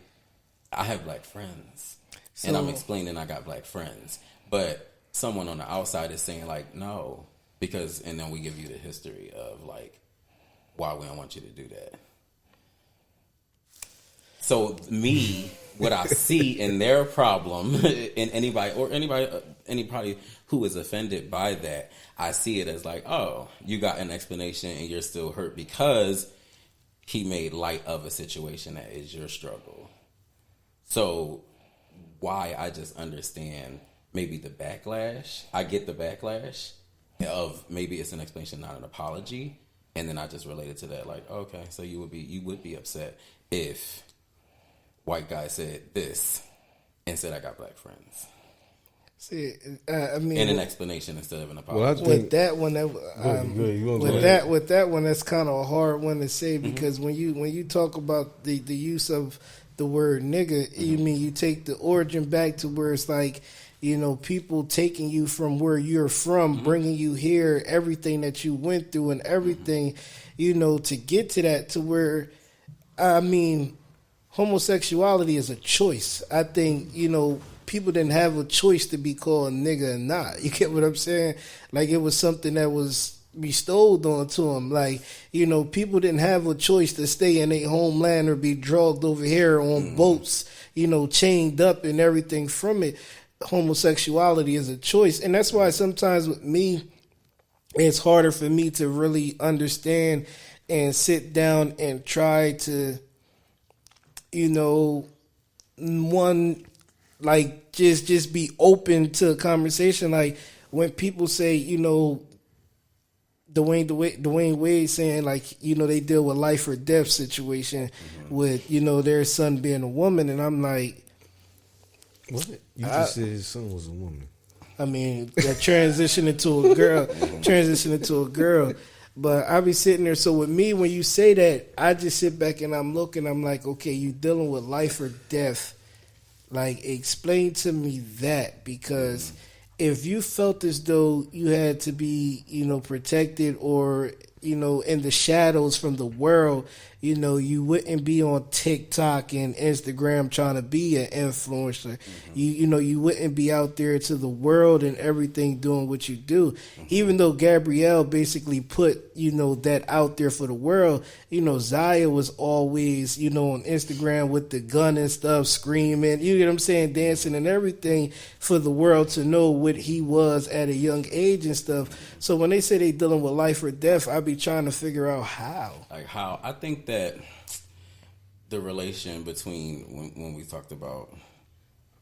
Speaker 4: have black friends. So, and I'm explaining I got black friends. But someone on the outside is saying like, no, because, and then we give you the history of like, why we don't want you to do that. So what I see in their problem, in anybody who is offended by that, I see it as like, oh, you got an explanation and you're still hurt because he made light of a situation that is your struggle. So why I just understand maybe the backlash. I get the backlash of maybe it's an explanation, not an apology. And then I just related to that, like, okay, so you would be upset if white guy said this and said I got black friends.
Speaker 3: See, I mean,
Speaker 4: In an explanation instead of an apology.
Speaker 2: Well, I think
Speaker 3: with that one, with that one, that's kind of a hard one to say because when you talk about the use of the word nigga, you mean you take the origin back to where it's like, you know, people taking you from where you're from, bringing you here, everything that you went through and everything, you know, to get to that, to where, I mean, homosexuality is a choice. I think, you know, people didn't have a choice to be called nigga or not. You get what I'm saying? Like, it was something that was bestowed onto them. Like, you know, people didn't have a choice to stay in their homeland or be dragged over here on boats, you know, chained up and everything from it. Homosexuality is a choice. And that's why sometimes with me, it's harder for me to really understand and sit down and try to, you know, like just be open to a conversation. Like when people say, you know, Dwayne Wade saying like, you know, they deal with life or death situation with, you know, their son being a woman, and I'm like,
Speaker 2: what? You just said his son was a woman.
Speaker 3: I mean, that transition into a girl. But I be sitting there. So with me, when you say that, I just sit back and I'm looking. I'm like, okay, you dealing with life or death. Like, explain to me that, because if you felt as though you had to be, you know, protected or, you know, in the shadows from the world, you know, you wouldn't be on TikTok and Instagram trying to be an influencer. You know, you wouldn't be out there to the world and everything doing what you do. Even though Gabrielle basically put, you know, that out there for the world, you know, Zaya was always, you know, on Instagram with the gun and stuff, screaming, you know what I'm saying, dancing and everything for the world to know what he was at a young age and stuff. So when they say they dealing with life or death, I be trying to figure out how.
Speaker 4: Like how I think that the relation between when we talked about,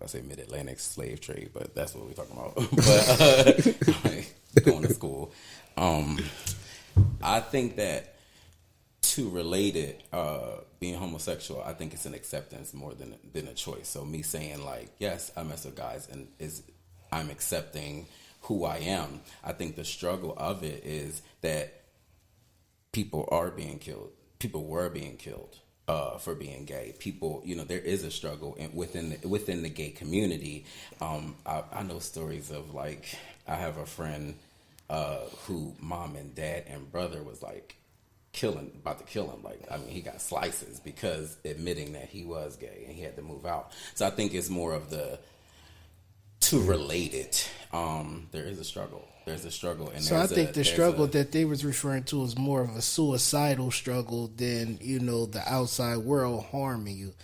Speaker 4: I say mid-Atlantic slave trade, but that's what we're talking about. But like, going to school, I think that to relate it, being homosexual, I think it's an acceptance more than a choice. So me saying like, yes, I mess with guys, and I'm accepting who I am. I think the struggle of it is that people are being killed. People were being killed for being gay. People, you know, there is a struggle within the gay community. I know stories of like, I have a friend who mom and dad and brother was like about to kill him. Like, I mean, he got slices because admitting that he was gay and he had to move out. So I think it's more of to relate it. There is a struggle. There's a struggle, and
Speaker 3: so I think the struggle that they was referring to is more of a suicidal struggle than, you know, the outside world harming you.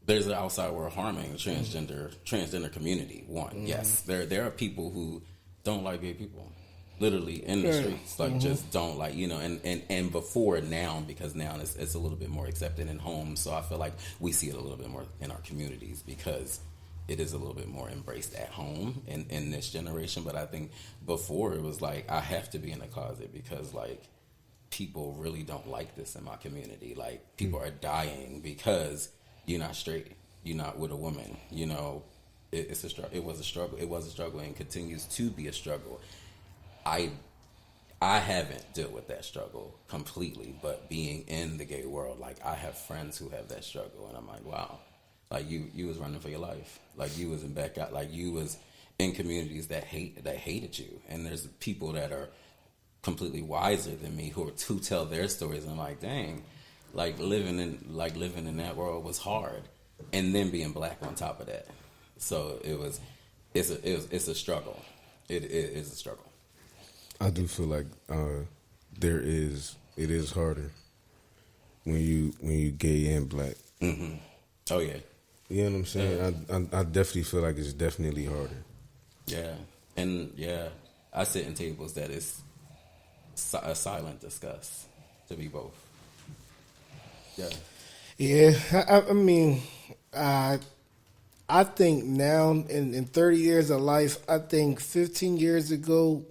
Speaker 4: There's an outside world harming the transgender community. Yes, there are people who don't like gay people, literally in the streets, like just don't like, you know, and before now, because now it's a little bit more accepted in homes. So I feel like we see it a little bit more in our communities because it is a little bit more embraced at home in this generation. But I think before it was like, I have to be in the closet because like people really don't like this in my community. Like people are dying because you're not straight. You're not with a woman. You know, it's a struggle. It was a struggle. It was a struggle and continues to be a struggle. I haven't dealt with that struggle completely, but being in the gay world, like I have friends who have that struggle, and I'm like, wow. Like you was running for your life. Like you was in back out. Like you was in communities that hated you. And there's people that are completely wiser than me who tell their stories. And I'm like, dang, like living in that world was hard. And then being black on top of that. So it's a struggle. It is a struggle.
Speaker 2: I do feel like it is harder when you gay and black.
Speaker 4: Mm-hmm. Oh yeah.
Speaker 2: You know what I'm saying? Yeah. I definitely feel like it's definitely harder.
Speaker 4: Yeah. And yeah, I sit in tables that is a silent disgust to be both. Yeah.
Speaker 3: Yeah. I mean, I think now in 30 years of life, I think 15 years ago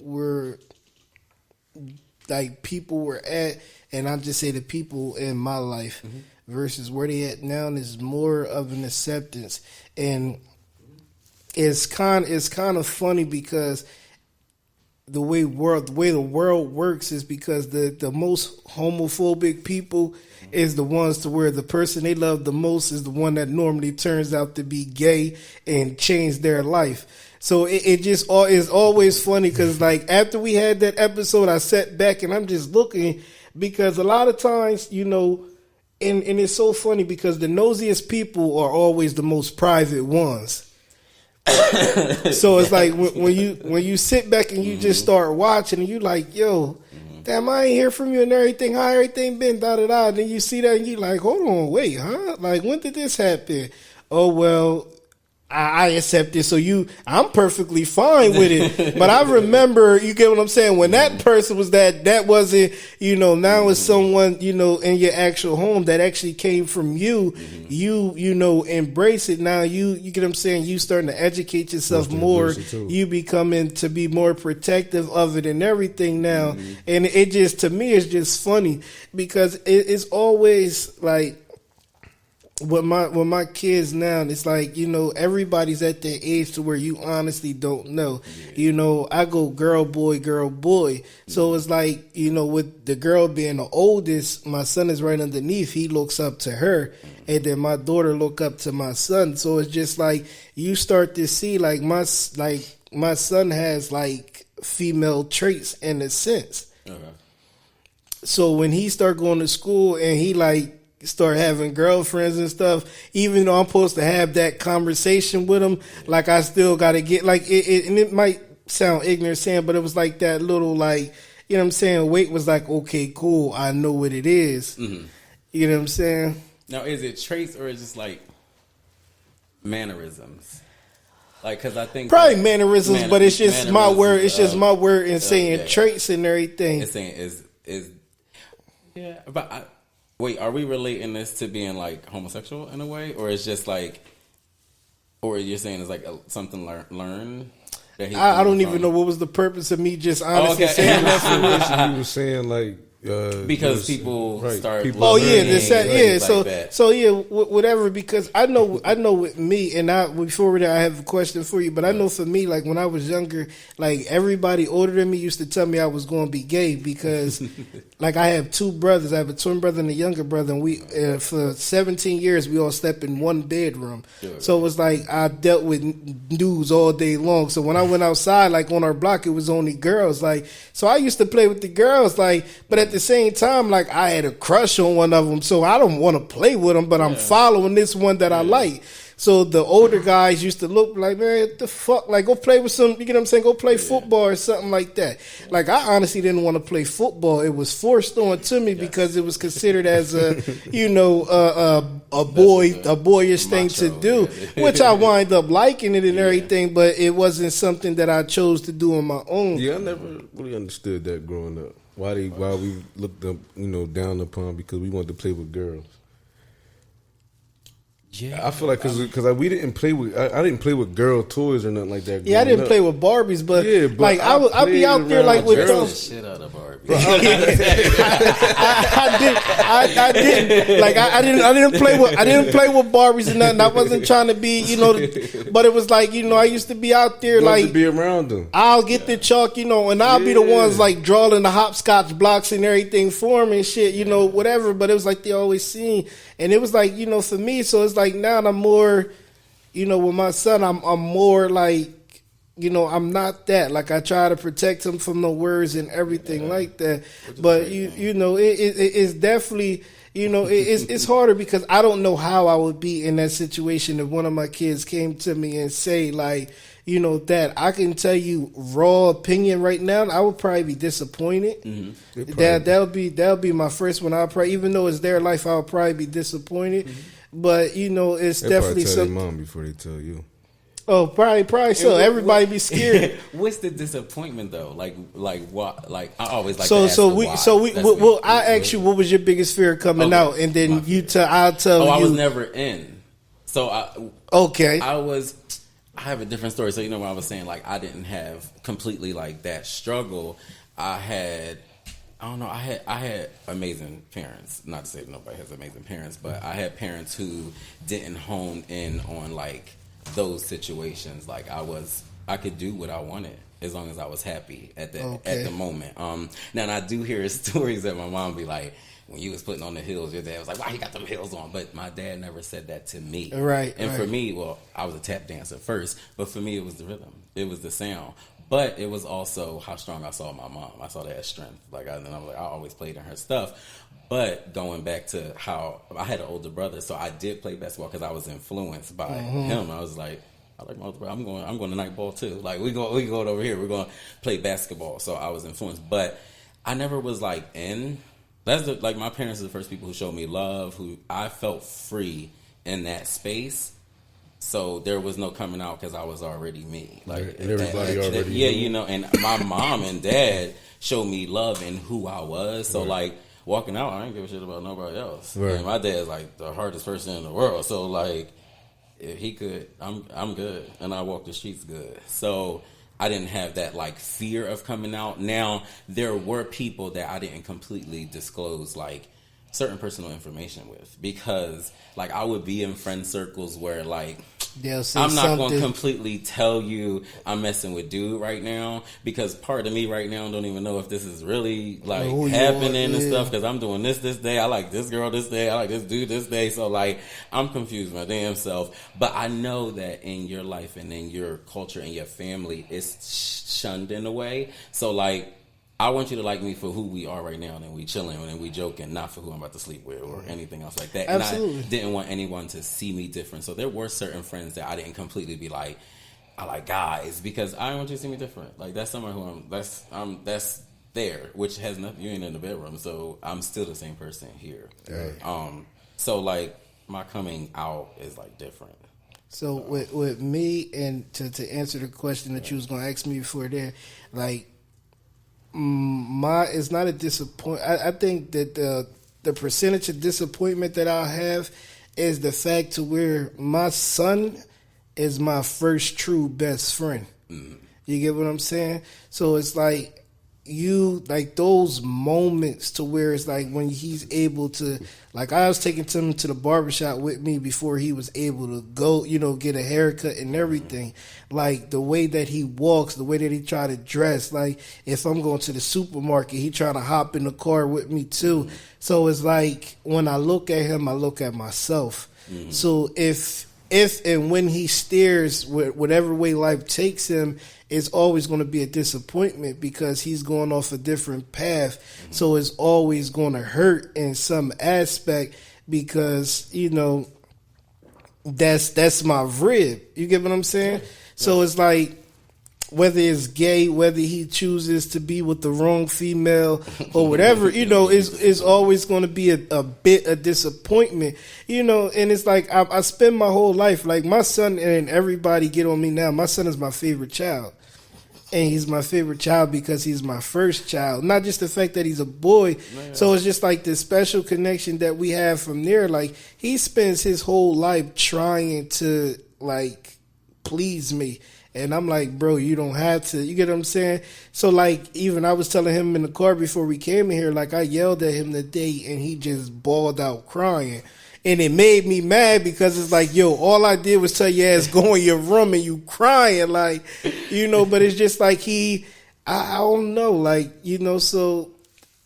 Speaker 3: people were at, and I'll just say the people in my life, versus where they at now is more of an acceptance. And it's kind of funny because the way the world works is because the most homophobic people is the ones to where the person they love the most is the one that normally turns out to be gay and change their life. So it just is always funny because like after we had that episode, I sat back and I'm just looking because a lot of times, you know, and it's so funny because the nosiest people are always the most private ones. So it's like when you sit back and you just start watching and you like, yo, damn, I ain't hear from you and everything. How everything been? Da da da. And then you see that and you like, hold on, wait, huh? Like when did this happen? Oh well, I accept it. So I'm perfectly fine with it. But I remember, you get what I'm saying? When that person was that wasn't, you know, now it's someone, you know, in your actual home that actually came from you. You know, embrace it. Now you get what I'm saying? You starting to educate yourself more. You becoming to be more protective of it and everything now. And it just, to me, it's just funny because it's always like, with my kids now, it's like, you know, everybody's at their age to where you honestly don't know. You know, I go girl, boy. So it's like, you know, with the girl being the oldest, my son is right underneath. He looks up to her. And then my daughter look up to my son. So it's just like you start to see like my son has like female traits in a sense. Okay. So when he start going to school and he like start having girlfriends and stuff, even though I'm supposed to have that conversation with him, like I still got to get like it, and it might sound ignorant saying, but it was like that little like, you know what I'm saying, weight was like, okay, cool, I know what it is. You know what I'm saying?
Speaker 4: Now, is it traits or is it just like mannerisms? Like, because I think
Speaker 3: probably mannerisms, but it's just my word. It's just my word in saying traits and everything.
Speaker 4: It's saying is yeah, but wait, are we relating this to being like homosexual in a way, or it's just like, or you're saying it's like something learned?
Speaker 3: I don't even know what was the purpose of me just honestly saying that.
Speaker 2: You were saying like
Speaker 4: because people start.
Speaker 3: Oh yeah, so yeah, whatever. Because I know with me, and before that, I have a question for you. But I know for me, like when I was younger, like everybody older than me used to tell me I was going to be gay because, like I have two brothers. I have a twin brother and a younger brother, and we for 17 years we all slept in one bedroom. Sure. So it was like I dealt with dudes all day long. So when I went outside, like on our block, it was only girls. Like so, I used to play with the girls. Like, but at the same time, like I had a crush on one of them, so I don't want to play with them, but I'm following this one that I like. So the older guys used to look like, man, what the fuck? Like, go play with some, you get what I'm saying? Go play football or something like that. Like, I honestly didn't want to play football. It was forced on to me because it was considered as a, you know, a boyish thing to do, which I wind up liking it and everything, but it wasn't something that I chose to do on my own.
Speaker 2: Yeah, I never really understood that growing up. Why we looked up, you know, down upon because we wanted to play with girls. Yeah, I feel like because we didn't play with I didn't play with girl toys or nothing like that.
Speaker 3: Yeah, I didn't play with Barbies, but like I'd be out there like with those
Speaker 4: shit out of Barbies.
Speaker 3: I didn't like I didn't play with Barbies and nothing. I wasn't trying to be, you know, but it was like, you know, I used to be out there like
Speaker 2: to be around them.
Speaker 3: I'll get the chalk, you know, and I'll be the ones like drawing the hopscotch blocks and everything for them and shit, you know, whatever. But it was like they always seen, and it was like, you know, for me, so it's like now I'm more, you know, with my son, I'm more like, you know, I'm not that. Like I try to protect him from the words and everything like that. But you know, it's definitely, you know, it's harder because I don't know how I would be in that situation if one of my kids came to me and say like, you know, that I can tell you raw opinion right now, I would probably be disappointed. That'll be my first one. I'll probably, even though it's their life, I'll probably be disappointed. But you know, it's
Speaker 2: they
Speaker 3: definitely
Speaker 2: tell their mom before they tell you.
Speaker 3: Oh, probably so. Everybody be scared.
Speaker 4: What's the disappointment though? Like what? Like I always like.
Speaker 3: Well, I asked you what was your biggest fear coming out, and then I'll tell you.
Speaker 4: I was never in. So I have a different story. So you know what I was saying? Like I didn't have completely like that struggle. I had I don't know. I had amazing parents. Not to say that nobody has amazing parents, but I had parents who didn't hone in on like those situations. Like I could do what I wanted as long as I was happy at the moment. Now, and I do hear stories that my mom be like, when you was putting on the heels, your dad was like, why you got them heels on? But my dad never said that to me.
Speaker 3: Right.
Speaker 4: And for me, well, I was a tap dancer first, but for me, it was the rhythm. It was the sound. But it was also how strong I saw my mom. I saw that as strength. I always played in her stuff. But going back to how I had an older brother, so I did play basketball because I was influenced by him. I was like, I like my older brother. I'm going to night ball too. Like we going over here. We're going to play basketball. So I was influenced, but I never was like in. Like my parents are the first people who showed me love. Who I felt free in that space. So there was no coming out because I was already me. Like
Speaker 2: and everybody already
Speaker 4: yeah, you know. And my mom and dad showed me love in who I was. So like walking out, I didn't give a shit about nobody else.
Speaker 2: Right.
Speaker 4: And my dad's like the hardest person in the world. So like if he could, I'm good, and I walk the streets good. So I didn't have that like fear of coming out. Now there were people that I didn't completely disclose like certain personal information with, because like I would be in friend circles where like I'm not going to completely tell you I'm messing with dude right now, because part of me right now don't even know if this is really like happening and stuff, because I'm doing this day, I like this girl this day, I like this dude this day, so like I'm confused my damn self. But I know that in your life and in your culture and your family it's shunned in a way, so like I want you to like me for who we are right now, and we chilling and we joking, not for who I'm about to sleep with or anything else like that.
Speaker 3: Absolutely.
Speaker 4: And I didn't want anyone to see me different. So there were certain friends that I didn't completely be like, I like guys, because I want you to see me different. Like that's someone who that's there, which has nothing. You ain't in the bedroom, so I'm still the same person here.
Speaker 2: Right.
Speaker 4: So like my coming out is like different.
Speaker 3: So with me, and to answer the question that you was gonna ask me before there, like. It's not a disappointment. I think that the percentage of disappointment that I'll have is the fact to where my son is my first true best friend. You get what I'm saying? So it's like those moments to where it's like when he's able to, like I was taking him to the barbershop with me before he was able to go, get a haircut and everything. Like the way that he walks, the way that he try to dress. Like if I'm going to the supermarket, he try to hop in the car with me too. So it's like when I look at him, I look at myself. So if and when he steers whatever way life takes him, it's always going to be a disappointment because he's going off a different path. So it's always going to hurt in some aspect because, that's my rib. You get what I'm saying? Yeah. So it's like, whether it's gay, whether he chooses to be with the wrong female or whatever, is always going to be a bit of disappointment, and it's like, I spend my whole life, like my son, and everybody get on me now, my son is my favorite child. And he's my favorite child because he's my first child. Not just the fact that he's a boy. Man. So it's just like this special connection that we have from there. Like he spends his whole life trying to like please me. And I'm like, bro, you don't have to. You get what I'm saying? So, like, even I was telling him in the car before we came in here, like, I yelled at him today, and he just bawled out crying. And it made me mad because it's like, yo, all I did was tell your ass, go in your room, and you crying. Like, but it's just like I don't know. Like, so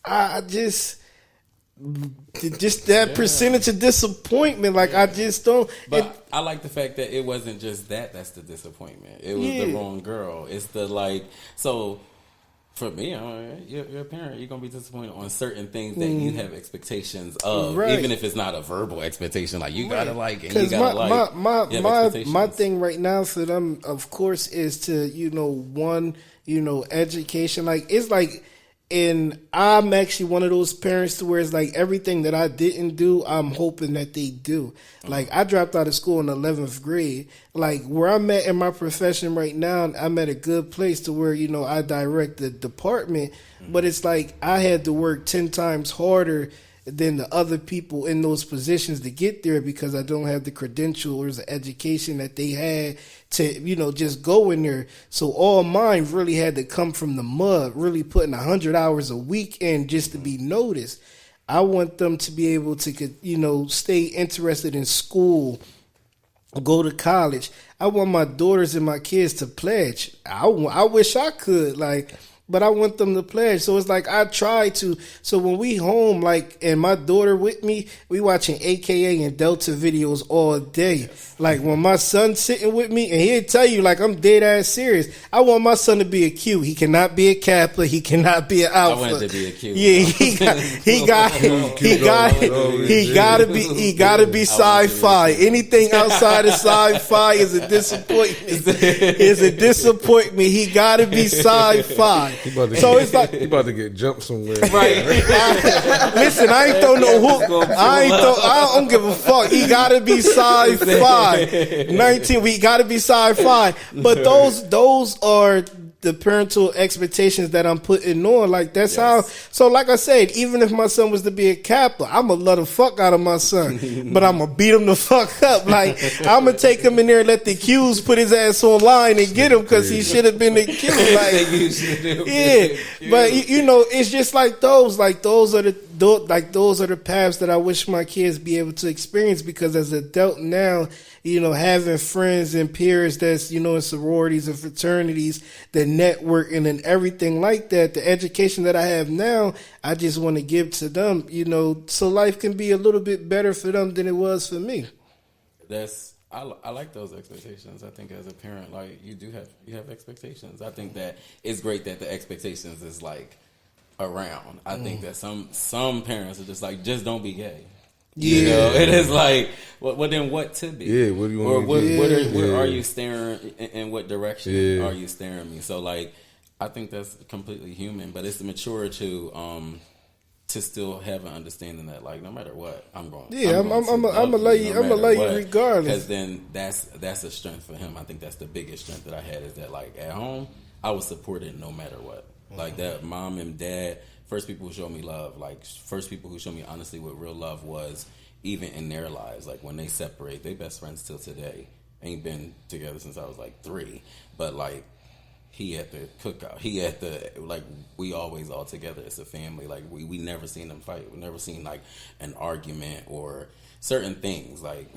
Speaker 3: I just that percentage of disappointment, like I just don't.
Speaker 4: But I like the fact that it wasn't just that's the disappointment. It was the wrong girl. It's the like. So for me, you're a parent. You're gonna be disappointed on certain things that you have expectations of, even if it's not a verbal expectation. Like you gotta like, and you gotta like.
Speaker 3: My thing right now for them, of course, is to education. Like it's like. And I'm actually one of those parents to where it's like everything that I didn't do, I'm hoping that they do. Like I dropped out of school in 11th grade. Like where I'm at in my profession right now, I'm at a good place to where, I direct the department. But it's like I had to work 10 times harder than the other people in those positions to get there because I don't have the credentials or education that they had to, just go in there. So all mine really had to come from the mud, really putting 100 hours a week in just to be noticed. I want them to be able to, stay interested in school, go to college. I want my daughters and my kids to pledge. I wish I could, but I want them to pledge. So it's like I try to. So when we home, and my daughter with me, we watching AKA and Delta videos all day. Like when my son's sitting with me, and he'll tell you, I'm dead ass serious. I want my son to be a Q. He cannot be a Kappa. He cannot be an Alpha.
Speaker 4: I wanted to be a Q.
Speaker 3: Yeah, he gotta be sci-fi. Anything outside of sci-fi is a disappointment. He gotta be sci-fi. So it's like
Speaker 2: he about to get jumped somewhere.
Speaker 4: Right.
Speaker 3: Listen, I ain't throw no hook. I don't give a fuck. He gotta be sci-fi. 19, we gotta be sci-fi. But those are the parental expectations that I'm putting on. That's how. So like I said, even if my son was to be a Kappa, I'm gonna love the fuck out of my son, but I'm gonna beat him the fuck up. I'm gonna take him in there and let the Qs put his ass online and get him because he should have been the Q. But it's just those are the paths that I wish my kids be able to experience, because as an adult now, having friends and peers that's, in sororities and fraternities, the networking and everything like that, the education that I have now, I just want to give to them, so life can be a little bit better for them than it was for me.
Speaker 4: I like those expectations. I think as a parent, you have expectations. I think that it's great that the expectations is around. I think that some parents are just don't be gay.
Speaker 3: Yeah,
Speaker 4: it is well, then what to be?
Speaker 2: Yeah, what do you want?
Speaker 4: Or where are you staring? In what direction are you staring me? So I think that's completely human, but it's mature to still have an understanding that no matter what, I'm going. Yeah, I'm
Speaker 3: gonna let you regardless.
Speaker 4: Because then that's a strength for him. I think that's the biggest strength that I had is that at home I was supported no matter what. That mom and dad. First people who showed me love, first people who showed me honestly what real love was, even in their lives. When they separate, they best friends till today. Ain't been together since I was 3, but he at the cookout, he at the we always all together as a family. We never seen them fight. We never seen an argument or certain things. I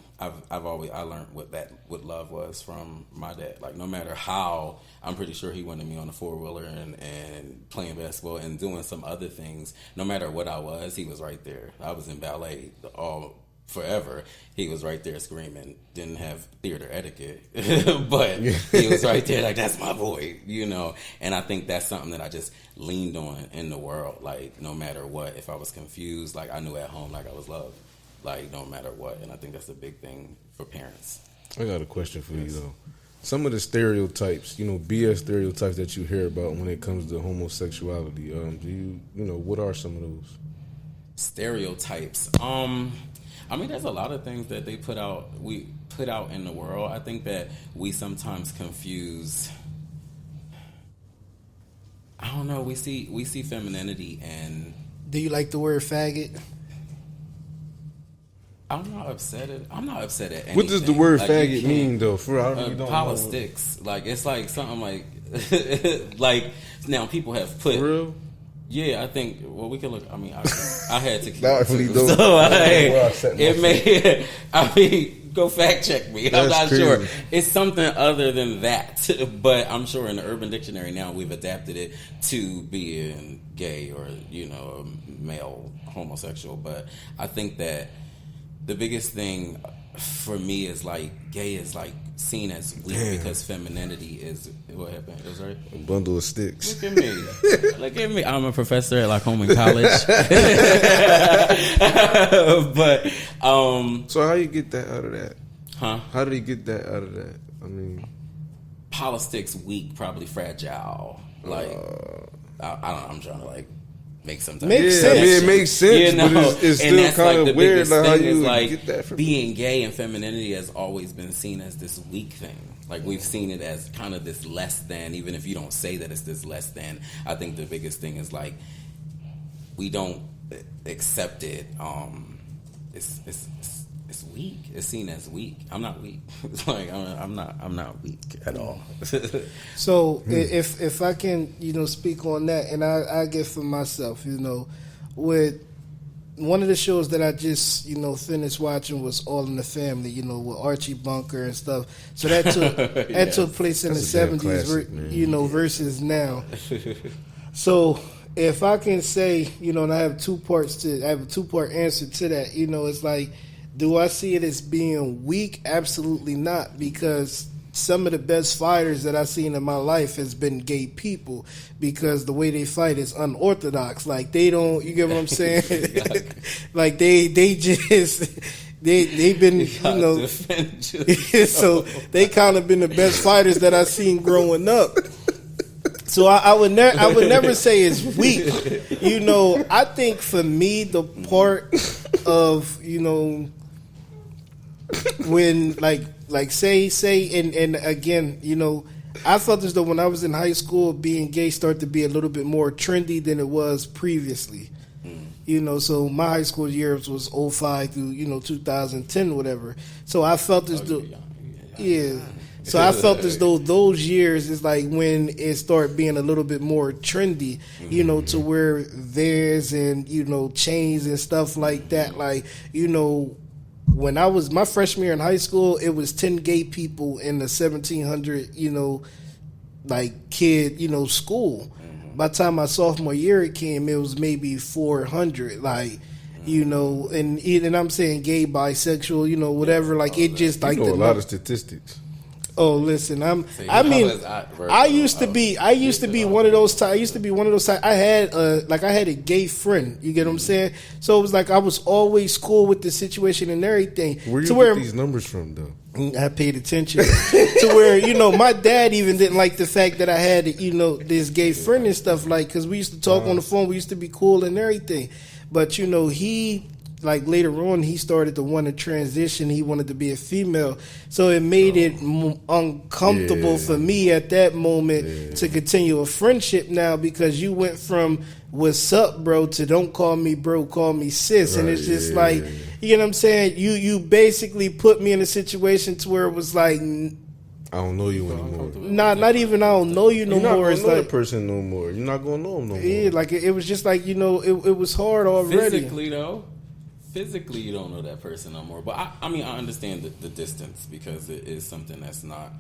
Speaker 4: learned what love was from my dad. No matter how, I'm pretty sure he wanted me on a 4-wheeler and playing basketball and doing some other things. No matter what I was, he was right there. I was in ballet forever. He was right there screaming. Didn't have theater etiquette, but he was right there that's my boy, And I think that's something that I just leaned on in the world. No matter what, if I was confused, I knew at home I was loved. No matter what. And I think that's a big thing for parents.
Speaker 2: I got a question for you, though. Some of the stereotypes, BS stereotypes that you hear about when it comes to homosexuality, what are some of those?
Speaker 4: Stereotypes. There's a lot of things that we put out in the world. I think that we sometimes confuse, I don't know, we see femininity and...
Speaker 3: Do you like the word faggot?
Speaker 4: I'm not upset at anything.
Speaker 2: What does the word faggot mean, though? For I really don't
Speaker 4: politics. Know. It's something now people have put.
Speaker 2: For real?
Speaker 4: Yeah, I think. Well, we can look. I had to keep
Speaker 2: really don't.
Speaker 4: So it may. Go fact check me. I'm not sure. It's something other than that, but I'm sure in the Urban Dictionary now we've adapted it to being gay or male homosexual. But I think that the biggest thing for me is gay is seen as weak because femininity is what happened. It was right.
Speaker 2: A bundle of sticks.
Speaker 4: Look at me. I'm a professor at Home College. But
Speaker 2: so how you get that out of that?
Speaker 4: Huh?
Speaker 2: How did he get that out of that?
Speaker 4: Politics weak, probably fragile. I'm trying to make some type
Speaker 3: makes
Speaker 4: of
Speaker 3: sense.
Speaker 2: It makes sense, but it's still kind of weird. How you get that from
Speaker 4: being gay and femininity has always been seen as this weak thing. We've seen it as kind of this less than, even if you don't say that it's this less than. I think the biggest thing is we don't accepted, it's weak. It's seen as weak. I'm not weak. It's like I'm not weak at all.
Speaker 3: So if I can, speak on that, and I get for myself, with one of the shows that I just, finished watching was All in the Family, with Archie Bunker and stuff. So that took took place in
Speaker 2: That's
Speaker 3: the
Speaker 2: a damn
Speaker 3: 70s,
Speaker 2: classic, man.
Speaker 3: Versus now. So if I can say, and I have a two-part answer to that, it's like, do I see it as being weak? Absolutely not, because some of the best fighters that I've seen in my life has been gay people, because the way they fight is unorthodox. Like, they don't, you get what I'm saying? Like they've been, so they kind of been the best fighters that I've seen growing up. So I would never say it's weak. I think for me, the part of, when like say and again, I felt as though when I was in high school, being gay started to be a little bit more trendy than it was previously. So my high school years was 05 through 2010, whatever. So I felt as though So I felt as though those years is like when it started being a little bit more trendy, to where there's and chains and stuff like that. Like, when I was my freshman year in high school, it was 10 gay people in the 1,700, kid, school. By the time my sophomore year it came, it was maybe 400, and I'm saying gay, bisexual, whatever. Like, it just like
Speaker 2: a lot of statistics.
Speaker 3: Oh, listen, I used to be one of those types. I had a gay friend. You get what I'm saying? So it was like I was always cool with the situation and everything.
Speaker 2: Where you get these numbers from, though?
Speaker 3: I paid attention to where my dad even didn't like the fact that I had this gay friend and stuff, like, because we used to talk on the phone. We used to be cool and everything, but he. Like, later on, he started to want to transition. He wanted to be a female. So it made it uncomfortable for me at that moment to continue a friendship now, because you went from what's up, bro, to don't call me bro, call me sis. Right, and it's just like, you know what I'm saying? You basically put me in a situation to where it was like,
Speaker 2: I don't know you anymore.
Speaker 3: Not even I don't know you no
Speaker 2: You're
Speaker 3: more.
Speaker 2: You're not gonna know the person no more. You're not gonna know him no more.
Speaker 3: Yeah, like it was just like, it was hard already.
Speaker 4: Physically, you don't know that person no more. But I understand the distance, because it is something that's not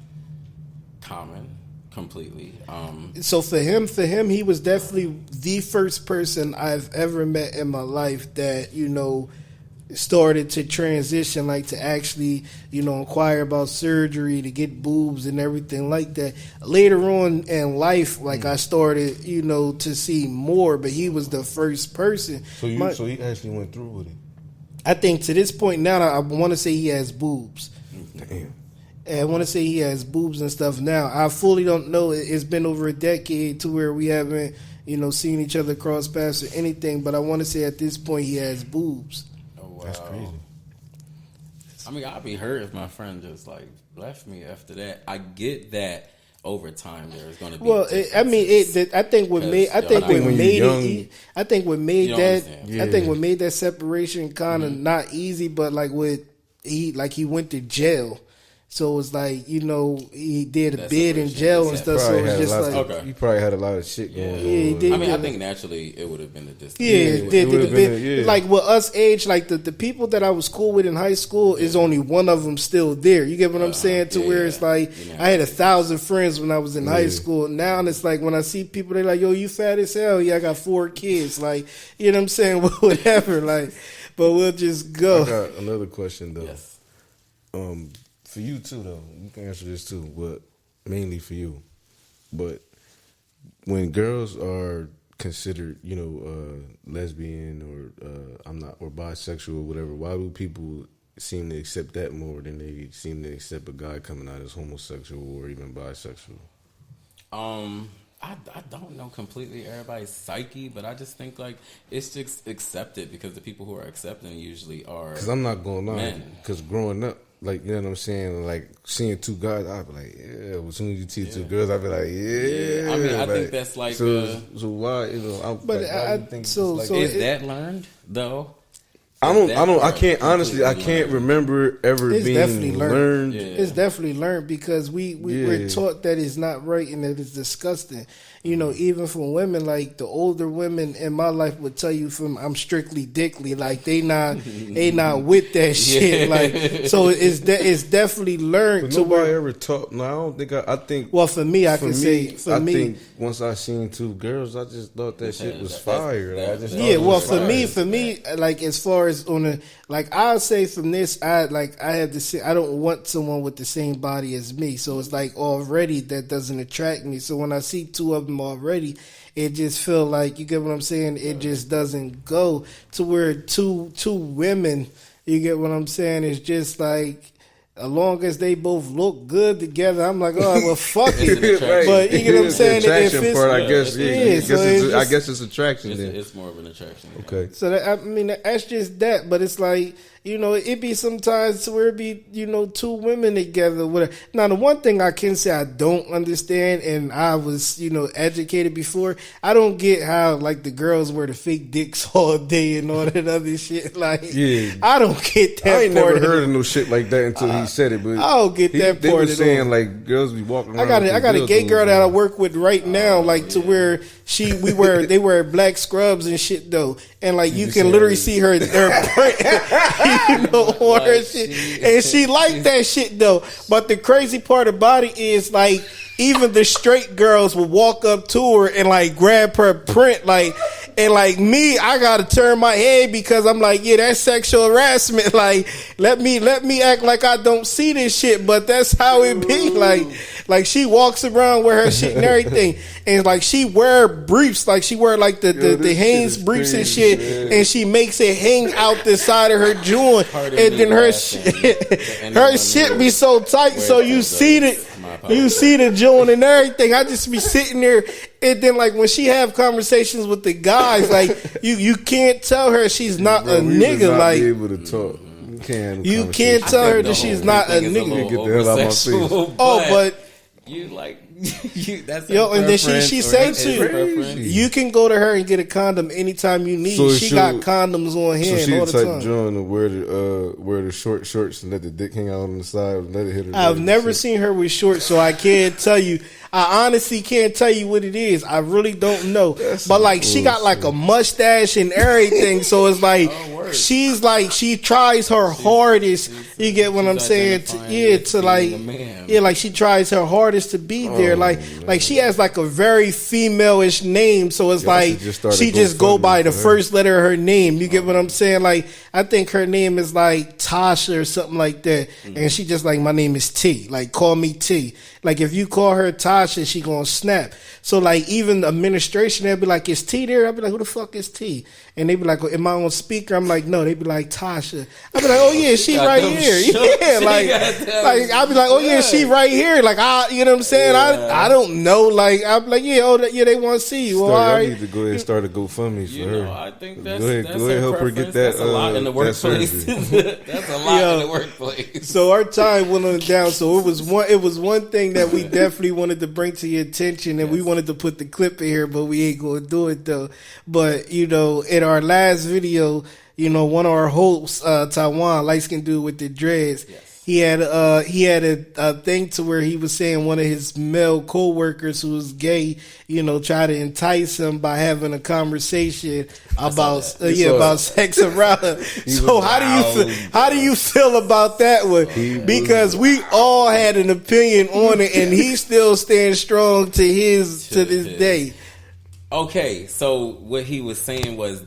Speaker 4: common completely.
Speaker 3: So for him, he was definitely the first person I've ever met in my life that, started to transition, like to actually, inquire about surgery, to get boobs and everything like that. Later on in life, like I started, to see more, but he was the first person.
Speaker 2: So he actually went through with it.
Speaker 3: I think to this point now, I want to say he has boobs.
Speaker 2: Damn.
Speaker 3: And I want to say he has boobs and stuff now. I fully don't know. It's been over a decade to where we haven't, seen each other cross paths or anything. But I want to say at this point he has boobs.
Speaker 4: Oh, wow.
Speaker 2: That's crazy.
Speaker 4: I'd be hurt if my friend just like left me after that. I get that. Over time, there's going to be. Well,
Speaker 3: I think what made that separation kind of not easy, but like he went to jail. So it was like, he did a bid in jail and stuff. So it was just like,
Speaker 2: he probably had a lot of shit going on.
Speaker 3: He did,
Speaker 4: I think naturally it would have been the distance.
Speaker 3: Like with us age, like the people that I was cool with in high school is only one of them still there. You get what I'm saying? To where it's like, I had 1,000 friends when I was in high school. Now it's like, when I see people, they're like, yo, you fat as hell. Yeah, I got 4 kids. Like, you know what I'm saying? Whatever. Like, but we'll just go.
Speaker 2: I got another question though.
Speaker 4: Yes.
Speaker 2: For you too, though, you can answer this too, but mainly for you. But when girls are considered, lesbian or bisexual or whatever, why do people seem to accept that more than they seem to accept a guy coming out as homosexual or even bisexual?
Speaker 4: I don't know completely everybody's psyche, but I just think like it's just accepted because the people who are accepting usually are.
Speaker 2: Because I'm not going to lie, because growing up, like, you know what I'm saying? Like, seeing two guys, I'd be like, yeah. As soon as you see two girls, I'd be like, yeah.
Speaker 4: I mean, I
Speaker 2: like,
Speaker 4: think that's like
Speaker 2: so why, you know?
Speaker 3: But I
Speaker 2: think
Speaker 3: so
Speaker 2: like,
Speaker 3: so
Speaker 4: is
Speaker 3: it-
Speaker 4: that learned though?
Speaker 2: I can't honestly. I can't remember ever
Speaker 3: It's definitely
Speaker 2: being
Speaker 3: learned.
Speaker 2: learned.
Speaker 4: Yeah.
Speaker 3: It's definitely learned because we're taught that it's not right and that it's disgusting. You know, even from women, like the older women in my life would tell you from I'm strictly dickly, like they not with that shit. Like so it's definitely learned
Speaker 2: But
Speaker 3: to
Speaker 2: nobody
Speaker 3: where.
Speaker 2: ever taught. No, I don't think. I think.
Speaker 3: Well, for me, I
Speaker 2: for
Speaker 3: can say for
Speaker 2: I
Speaker 3: me.
Speaker 2: think once I seen two girls, I just thought that shit was fire. Like, I just thought
Speaker 3: Yeah,
Speaker 2: it
Speaker 3: well,
Speaker 2: was fire.
Speaker 3: for me, like as far as on a like, I'll say from this, I have to say I don't want someone with the same body as me. So it's like already that doesn't attract me. So when I see two of them already, it just feel like, you get what I'm saying. It just doesn't go to where two women. You get what I'm saying? It's just like, as long as they both look good together, I'm like, oh well, fuck it.
Speaker 4: Right.
Speaker 3: But you get what I'm saying?
Speaker 2: The
Speaker 3: If
Speaker 2: attraction
Speaker 3: it's-
Speaker 2: part, I guess.
Speaker 3: yeah, so it's
Speaker 2: I
Speaker 3: just-
Speaker 2: guess it's attraction. Then
Speaker 4: It's more of an attraction.
Speaker 2: okay.
Speaker 3: So that, I mean, that's just that. But it's like, you know, it be sometimes where it be, you know, two women together. Whatever. Now, the one thing I can say I don't understand, and I was, you know, educated before, I don't get how like the girls wear the fake dicks all day and all that other shit. Like,
Speaker 2: Yeah.
Speaker 3: I don't get that.
Speaker 2: I ain't
Speaker 3: part
Speaker 2: never
Speaker 3: of it.
Speaker 2: heard of no shit like that until he said it. But
Speaker 3: I don't get that
Speaker 2: They
Speaker 3: part
Speaker 2: were
Speaker 3: at
Speaker 2: saying
Speaker 3: all.
Speaker 2: like girls be walking around.
Speaker 3: I got a gay girl that I work with right now, like to where they wear black scrubs and shit though, and like you can literally see her print, you know, on her shit, and she like that shit though. But the crazy part about it is like even the straight girls will walk up to her and like grab her print, like. And like me, I gotta turn my head because I'm like, yeah, that's sexual harassment. Like, let me act like I don't see this shit, but that's how it be. Like she walks around with her shit and everything, and like she wear briefs, like she wear like the
Speaker 2: this
Speaker 3: Hanes
Speaker 2: shit is
Speaker 3: briefs and
Speaker 2: crazy,
Speaker 3: shit,
Speaker 2: man.
Speaker 3: and she makes it hang out the side of her joint,
Speaker 4: Part of
Speaker 3: and
Speaker 4: me
Speaker 3: then her
Speaker 4: laughing.
Speaker 3: shit, her shit be so tight, so you see the joint and everything. I just be sitting there. And then, like, when she have conversations with the guys, like, you can't tell her she's not
Speaker 2: Bro,
Speaker 3: a
Speaker 2: we would
Speaker 3: nigga.
Speaker 2: not
Speaker 3: like,
Speaker 2: be able to talk. You can't. have a
Speaker 3: you
Speaker 2: conversation.
Speaker 3: can't tell her
Speaker 4: The
Speaker 3: that
Speaker 4: whole
Speaker 3: she's not a
Speaker 4: thing is
Speaker 3: nigga.
Speaker 4: little
Speaker 2: Get the hell out my face.
Speaker 4: over-sexual,
Speaker 3: Oh, but
Speaker 4: you like that's
Speaker 3: Yo, and then she
Speaker 4: preference
Speaker 3: said
Speaker 4: or
Speaker 3: too,
Speaker 4: his preference.
Speaker 3: you can go to her and get a condom anytime you need.
Speaker 2: So
Speaker 3: She got condoms on
Speaker 2: So
Speaker 3: hand
Speaker 2: she
Speaker 3: all
Speaker 2: the
Speaker 3: the
Speaker 2: type
Speaker 3: time.
Speaker 2: John to wear the short shorts and let the dick hang out on the side and let it hit her.
Speaker 3: I've
Speaker 2: leg
Speaker 3: never
Speaker 2: and shit.
Speaker 3: seen her with shorts, so I can't tell you. I honestly can't tell you what it is. I really don't know. But like, she got like a mustache and everything, so it's like she's like she tries her hardest. You get what I'm saying? Like she tries her hardest to be there. Like she has like a very female-ish name, so it's
Speaker 2: Yeah, I should
Speaker 3: like
Speaker 2: just start a
Speaker 3: she just go
Speaker 2: GoFundMe
Speaker 3: by the
Speaker 2: for her.
Speaker 3: first letter of her name. You get what I'm saying? Like I think her name is like Tasha or something like that, and she just like, my name is T. Like, call me T. Like if you call her Tasha, she gonna snap. So like even the administration, they'll be like, is T there? I'll be like, who the fuck is T? And they be like, am I on speaker? I'm like, no. They be like, Tasha. I'll be like, oh yeah, she right
Speaker 4: Goddamn
Speaker 3: here.
Speaker 4: shook.
Speaker 3: Yeah,
Speaker 4: She
Speaker 3: like
Speaker 4: goddamn
Speaker 3: I'll be like, oh yeah, she right here. Like you know what I'm saying? I don't know. Like I'm like, yeah, they want to see you. Well, all
Speaker 2: I
Speaker 3: right.
Speaker 2: need to go ahead and start a GoFundMe for
Speaker 4: You
Speaker 2: her.
Speaker 4: know, I think that's
Speaker 2: go ahead,
Speaker 4: that's
Speaker 2: go ahead,
Speaker 4: her
Speaker 2: help her get
Speaker 4: preference.
Speaker 2: that.
Speaker 4: That's a lot in the
Speaker 2: that
Speaker 4: workplace.
Speaker 2: surgery.
Speaker 4: That's a lot
Speaker 3: Yo.
Speaker 4: in the workplace.
Speaker 3: So our time went on down. So it was one thing that we definitely wanted to bring to your attention, and we wanted to put the clip in here, but we ain't gonna do it though. But you know, in our last video, you know, one of our hosts, Taiwan, light skinned dude with the dreads. He had a thing to where he was saying one of his male coworkers who was gay, you know, try to entice him by having a conversation about about sex around him. So how do you feel about that one? Because we all had an opinion on it, and he still stands strong to this day.
Speaker 4: Okay, so what he was saying was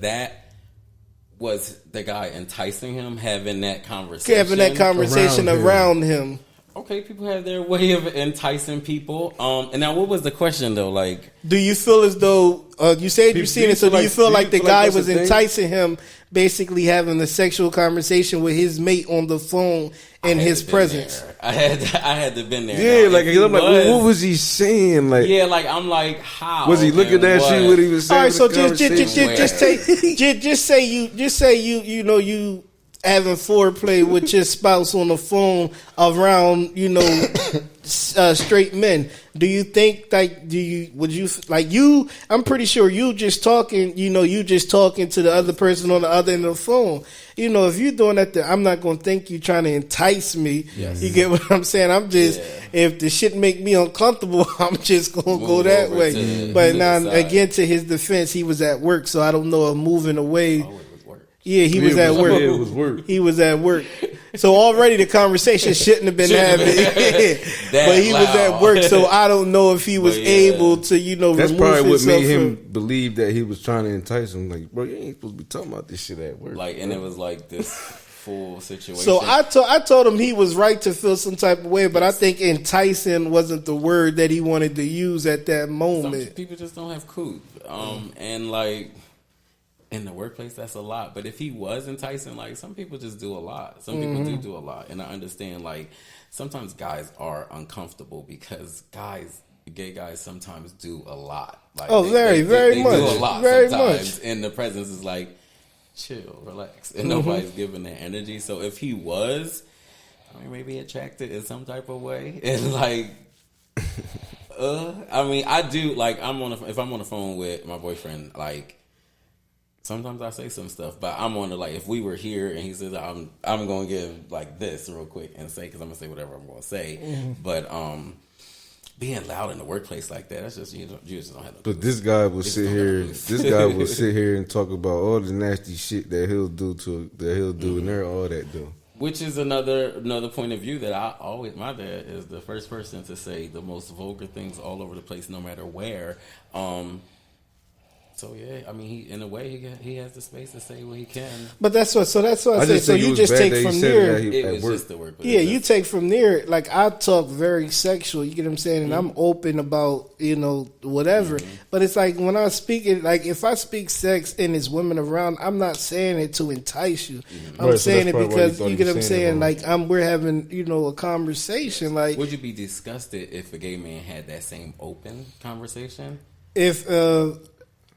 Speaker 4: the guy enticing him, having that conversation,
Speaker 3: around him.
Speaker 4: Okay, people have their way of enticing people. And now, what was the question though? Like,
Speaker 3: do you feel as though you said you've seen it? So do you feel like the guy was enticing him, basically having a sexual conversation with his mate on the phone in his presence?
Speaker 4: I had to been there.
Speaker 2: Yeah,
Speaker 4: Now,
Speaker 2: like
Speaker 4: if he
Speaker 2: I'm like, well, what was he saying? Like,
Speaker 4: yeah, like I'm like, how
Speaker 2: was he looking
Speaker 4: and
Speaker 2: at
Speaker 4: what?
Speaker 2: you? What he was saying?
Speaker 3: All right, so
Speaker 2: in the conversation?
Speaker 3: just say you having foreplay with your spouse on the phone around, straight men. Do you think I'm pretty sure you just talking to the other person on the other end of the phone. If you're doing that, I'm not going to think you trying to entice me.
Speaker 4: Yes.
Speaker 3: You get what I'm saying? I'm just, if the shit make me uncomfortable, I'm just going to go that way. But now, again, to his defense, he was at work, so I don't know if moving away. Yeah, he was at work.
Speaker 2: It was work.
Speaker 3: He was at work. So already the conversation shouldn't have been happening. But he was at work, so I don't know if he was able to,
Speaker 2: That's
Speaker 3: remove
Speaker 2: probably what made
Speaker 3: himself
Speaker 2: him believe that he was trying to entice him. Like, bro, you ain't supposed to be talking about this shit at work.
Speaker 4: And it was like this full situation.
Speaker 3: So I told him he was right to feel some type of way, but I think enticing wasn't the word that he wanted to use at that moment.
Speaker 4: Some people just don't have cool. And in the workplace, that's a lot. But if he was enticing, some people just do a lot. Some people do a lot. And I understand, sometimes guys are uncomfortable because gay guys sometimes do a lot.
Speaker 3: Very much.
Speaker 4: They do a lot
Speaker 3: very
Speaker 4: sometimes.
Speaker 3: much.
Speaker 4: And the presence is chill, relax. And nobody's giving that energy. So if he was, maybe attracted in some type of way. And I do, if I'm on the phone with my boyfriend, sometimes I say some stuff, but I'm on if we were here and he says I'm going to give this real quick and say, because I'm going to say whatever I'm going to say. Mm-hmm. But being loud in the workplace like that, that's just, you just don't have no.
Speaker 2: But this guy will sit here. This guy will sit here and talk about all the nasty shit that he'll do and they're all that though.
Speaker 4: Which is another point of view that my dad is the first person to say the most vulgar things all over the place, no matter where. So yeah, he in a way he has the space to say what he can.
Speaker 3: But that's what I say. So you just take from there.
Speaker 4: It was just the work.
Speaker 3: You take from there. I talk very sexual. You get what I'm saying, and I'm open about whatever. Mm-hmm. But it's when I speak it, if I speak sex and there's women around, I'm not saying it to entice you. Mm-hmm. I'm saying it because you get what I'm saying. We're having a conversation.
Speaker 4: Would you be disgusted if a gay man had that same open conversation?
Speaker 3: If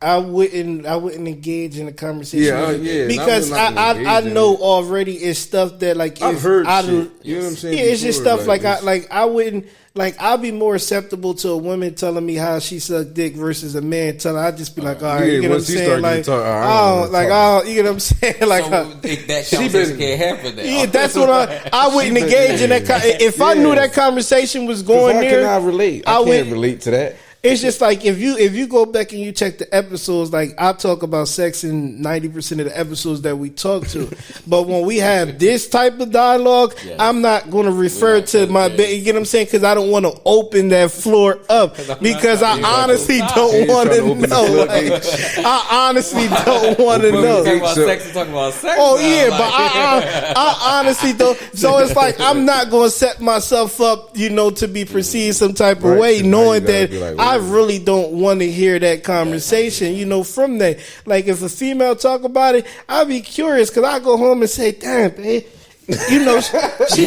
Speaker 3: I wouldn't engage in a conversation because I know already it's stuff that
Speaker 2: I've heard shit. You know what I'm saying?
Speaker 3: Yeah, it's just stuff I wouldn't I'll be more acceptable to a woman telling me how she sucked dick versus a man telling. I'd just be all right, you get what I'm saying? You get what I'm saying?
Speaker 4: That conversation can't happen.
Speaker 3: Yeah, that's what I wouldn't engage in that. If I knew that conversation was going there,
Speaker 2: I can relate. I can't relate to that.
Speaker 3: It's just if you go back and you check the episodes, I talk about sex in 90% of the episodes that we talk to. But when we have this type of dialogue, I'm not going to refer to my bed. You get what I'm saying? Because I don't want to open that floor up because I honestly don't want to know. I honestly don't want to know.
Speaker 4: Talk about sex, talk about sex.
Speaker 3: Oh yeah, but I honestly don't. So it's I'm not going to set myself up, to be perceived some type of way, knowing that I really don't want to hear that conversation, from that. If a female talk about it, I'll be curious because I go home and say, damn, babe. She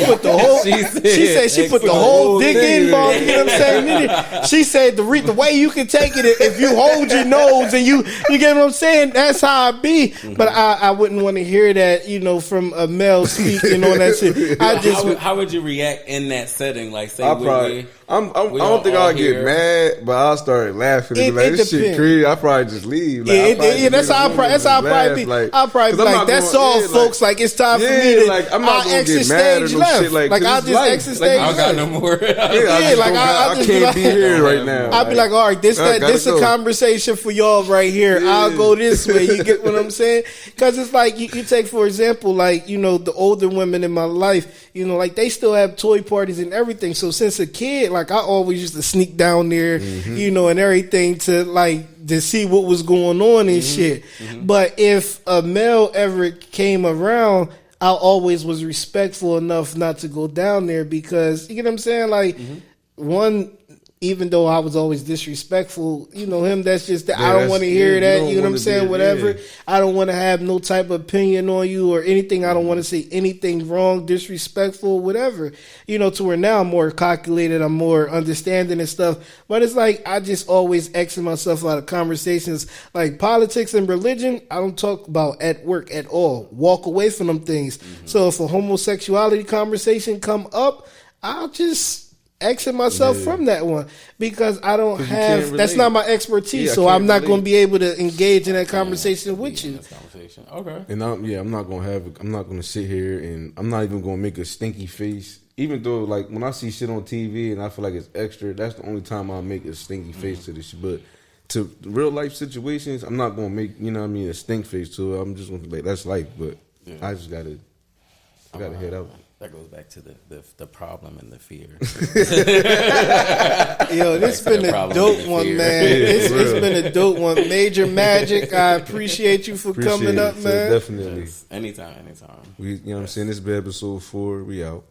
Speaker 3: put the whole. She said she put the whole dick in, ball. You know what I'm saying? She said the way you can take it if you hold your nose and you get what I'm saying. That's how I be. But I wouldn't want to hear that, from a male speaking on that shit.
Speaker 4: How would you react in that setting? Say,
Speaker 2: I don't think I'll get mad, but I'll start laughing. This shit crazy. I'll probably just leave.
Speaker 3: That's how I'll probably be. I'll probably be that's all, folks. It's time for me to.
Speaker 2: I'm not gonna get mad or no shit
Speaker 3: I'll just exit stage
Speaker 4: I got no more.
Speaker 2: I can't be here right now.
Speaker 3: I'll be all right, this a conversation for y'all right here. Yeah. I'll go this way. You get what I'm saying? Because it's you take, for example, the older women in my life, they still have toy parties and everything. So since a kid, I always used to sneak down there, and everything to see what was going on and shit. Mm-hmm. But if a male ever came around, I always was respectful enough not to go down there because, you get what I'm saying? One, even though I was always disrespectful, you know, him, that's just that.
Speaker 2: Yeah,
Speaker 3: I don't want to hear that.
Speaker 2: don't
Speaker 3: You know what I'm
Speaker 2: wanna
Speaker 3: saying?
Speaker 2: be-
Speaker 3: Whatever.
Speaker 2: yeah.
Speaker 3: I don't want to have no type of opinion on you or anything. I don't want to say anything wrong, disrespectful, whatever. You know, to where now I'm more calculated, I'm more understanding and stuff. But it's like I just always exit myself out of conversations like politics and religion. I don't talk about at work at all. Walk away from them things. So if a homosexuality conversation come up, I'll just exit myself from that one because I don't have. That's
Speaker 2: relate.
Speaker 3: not my expertise,
Speaker 2: Yeah, I
Speaker 3: so
Speaker 2: can't
Speaker 3: I'm not
Speaker 2: relate.
Speaker 3: going to be able to engage in that conversation with
Speaker 4: In
Speaker 3: you.
Speaker 4: this conversation. Okay.
Speaker 2: And I'm not gonna sit here and I'm not even gonna make a stinky face. Even though, like, when I see shit on TV and I feel like it's extra, that's the only time I make a stinky face to this shit. But to real life situations, I'm not gonna make, you know what I mean, a stink face to it. I'm just gonna be like, that's life. But I just gotta head out.
Speaker 4: That goes back to the problem and the fear.
Speaker 3: Yo, this
Speaker 4: Back to
Speaker 3: been
Speaker 4: the
Speaker 3: a
Speaker 4: problem
Speaker 3: dope
Speaker 4: and
Speaker 3: one,
Speaker 4: fear.
Speaker 3: man. It's been a dope one. Major Magic, I appreciate you for coming up,
Speaker 2: it.
Speaker 3: man.
Speaker 2: Definitely.
Speaker 4: Anytime.
Speaker 2: You know what I'm saying? This is episode 4. We out.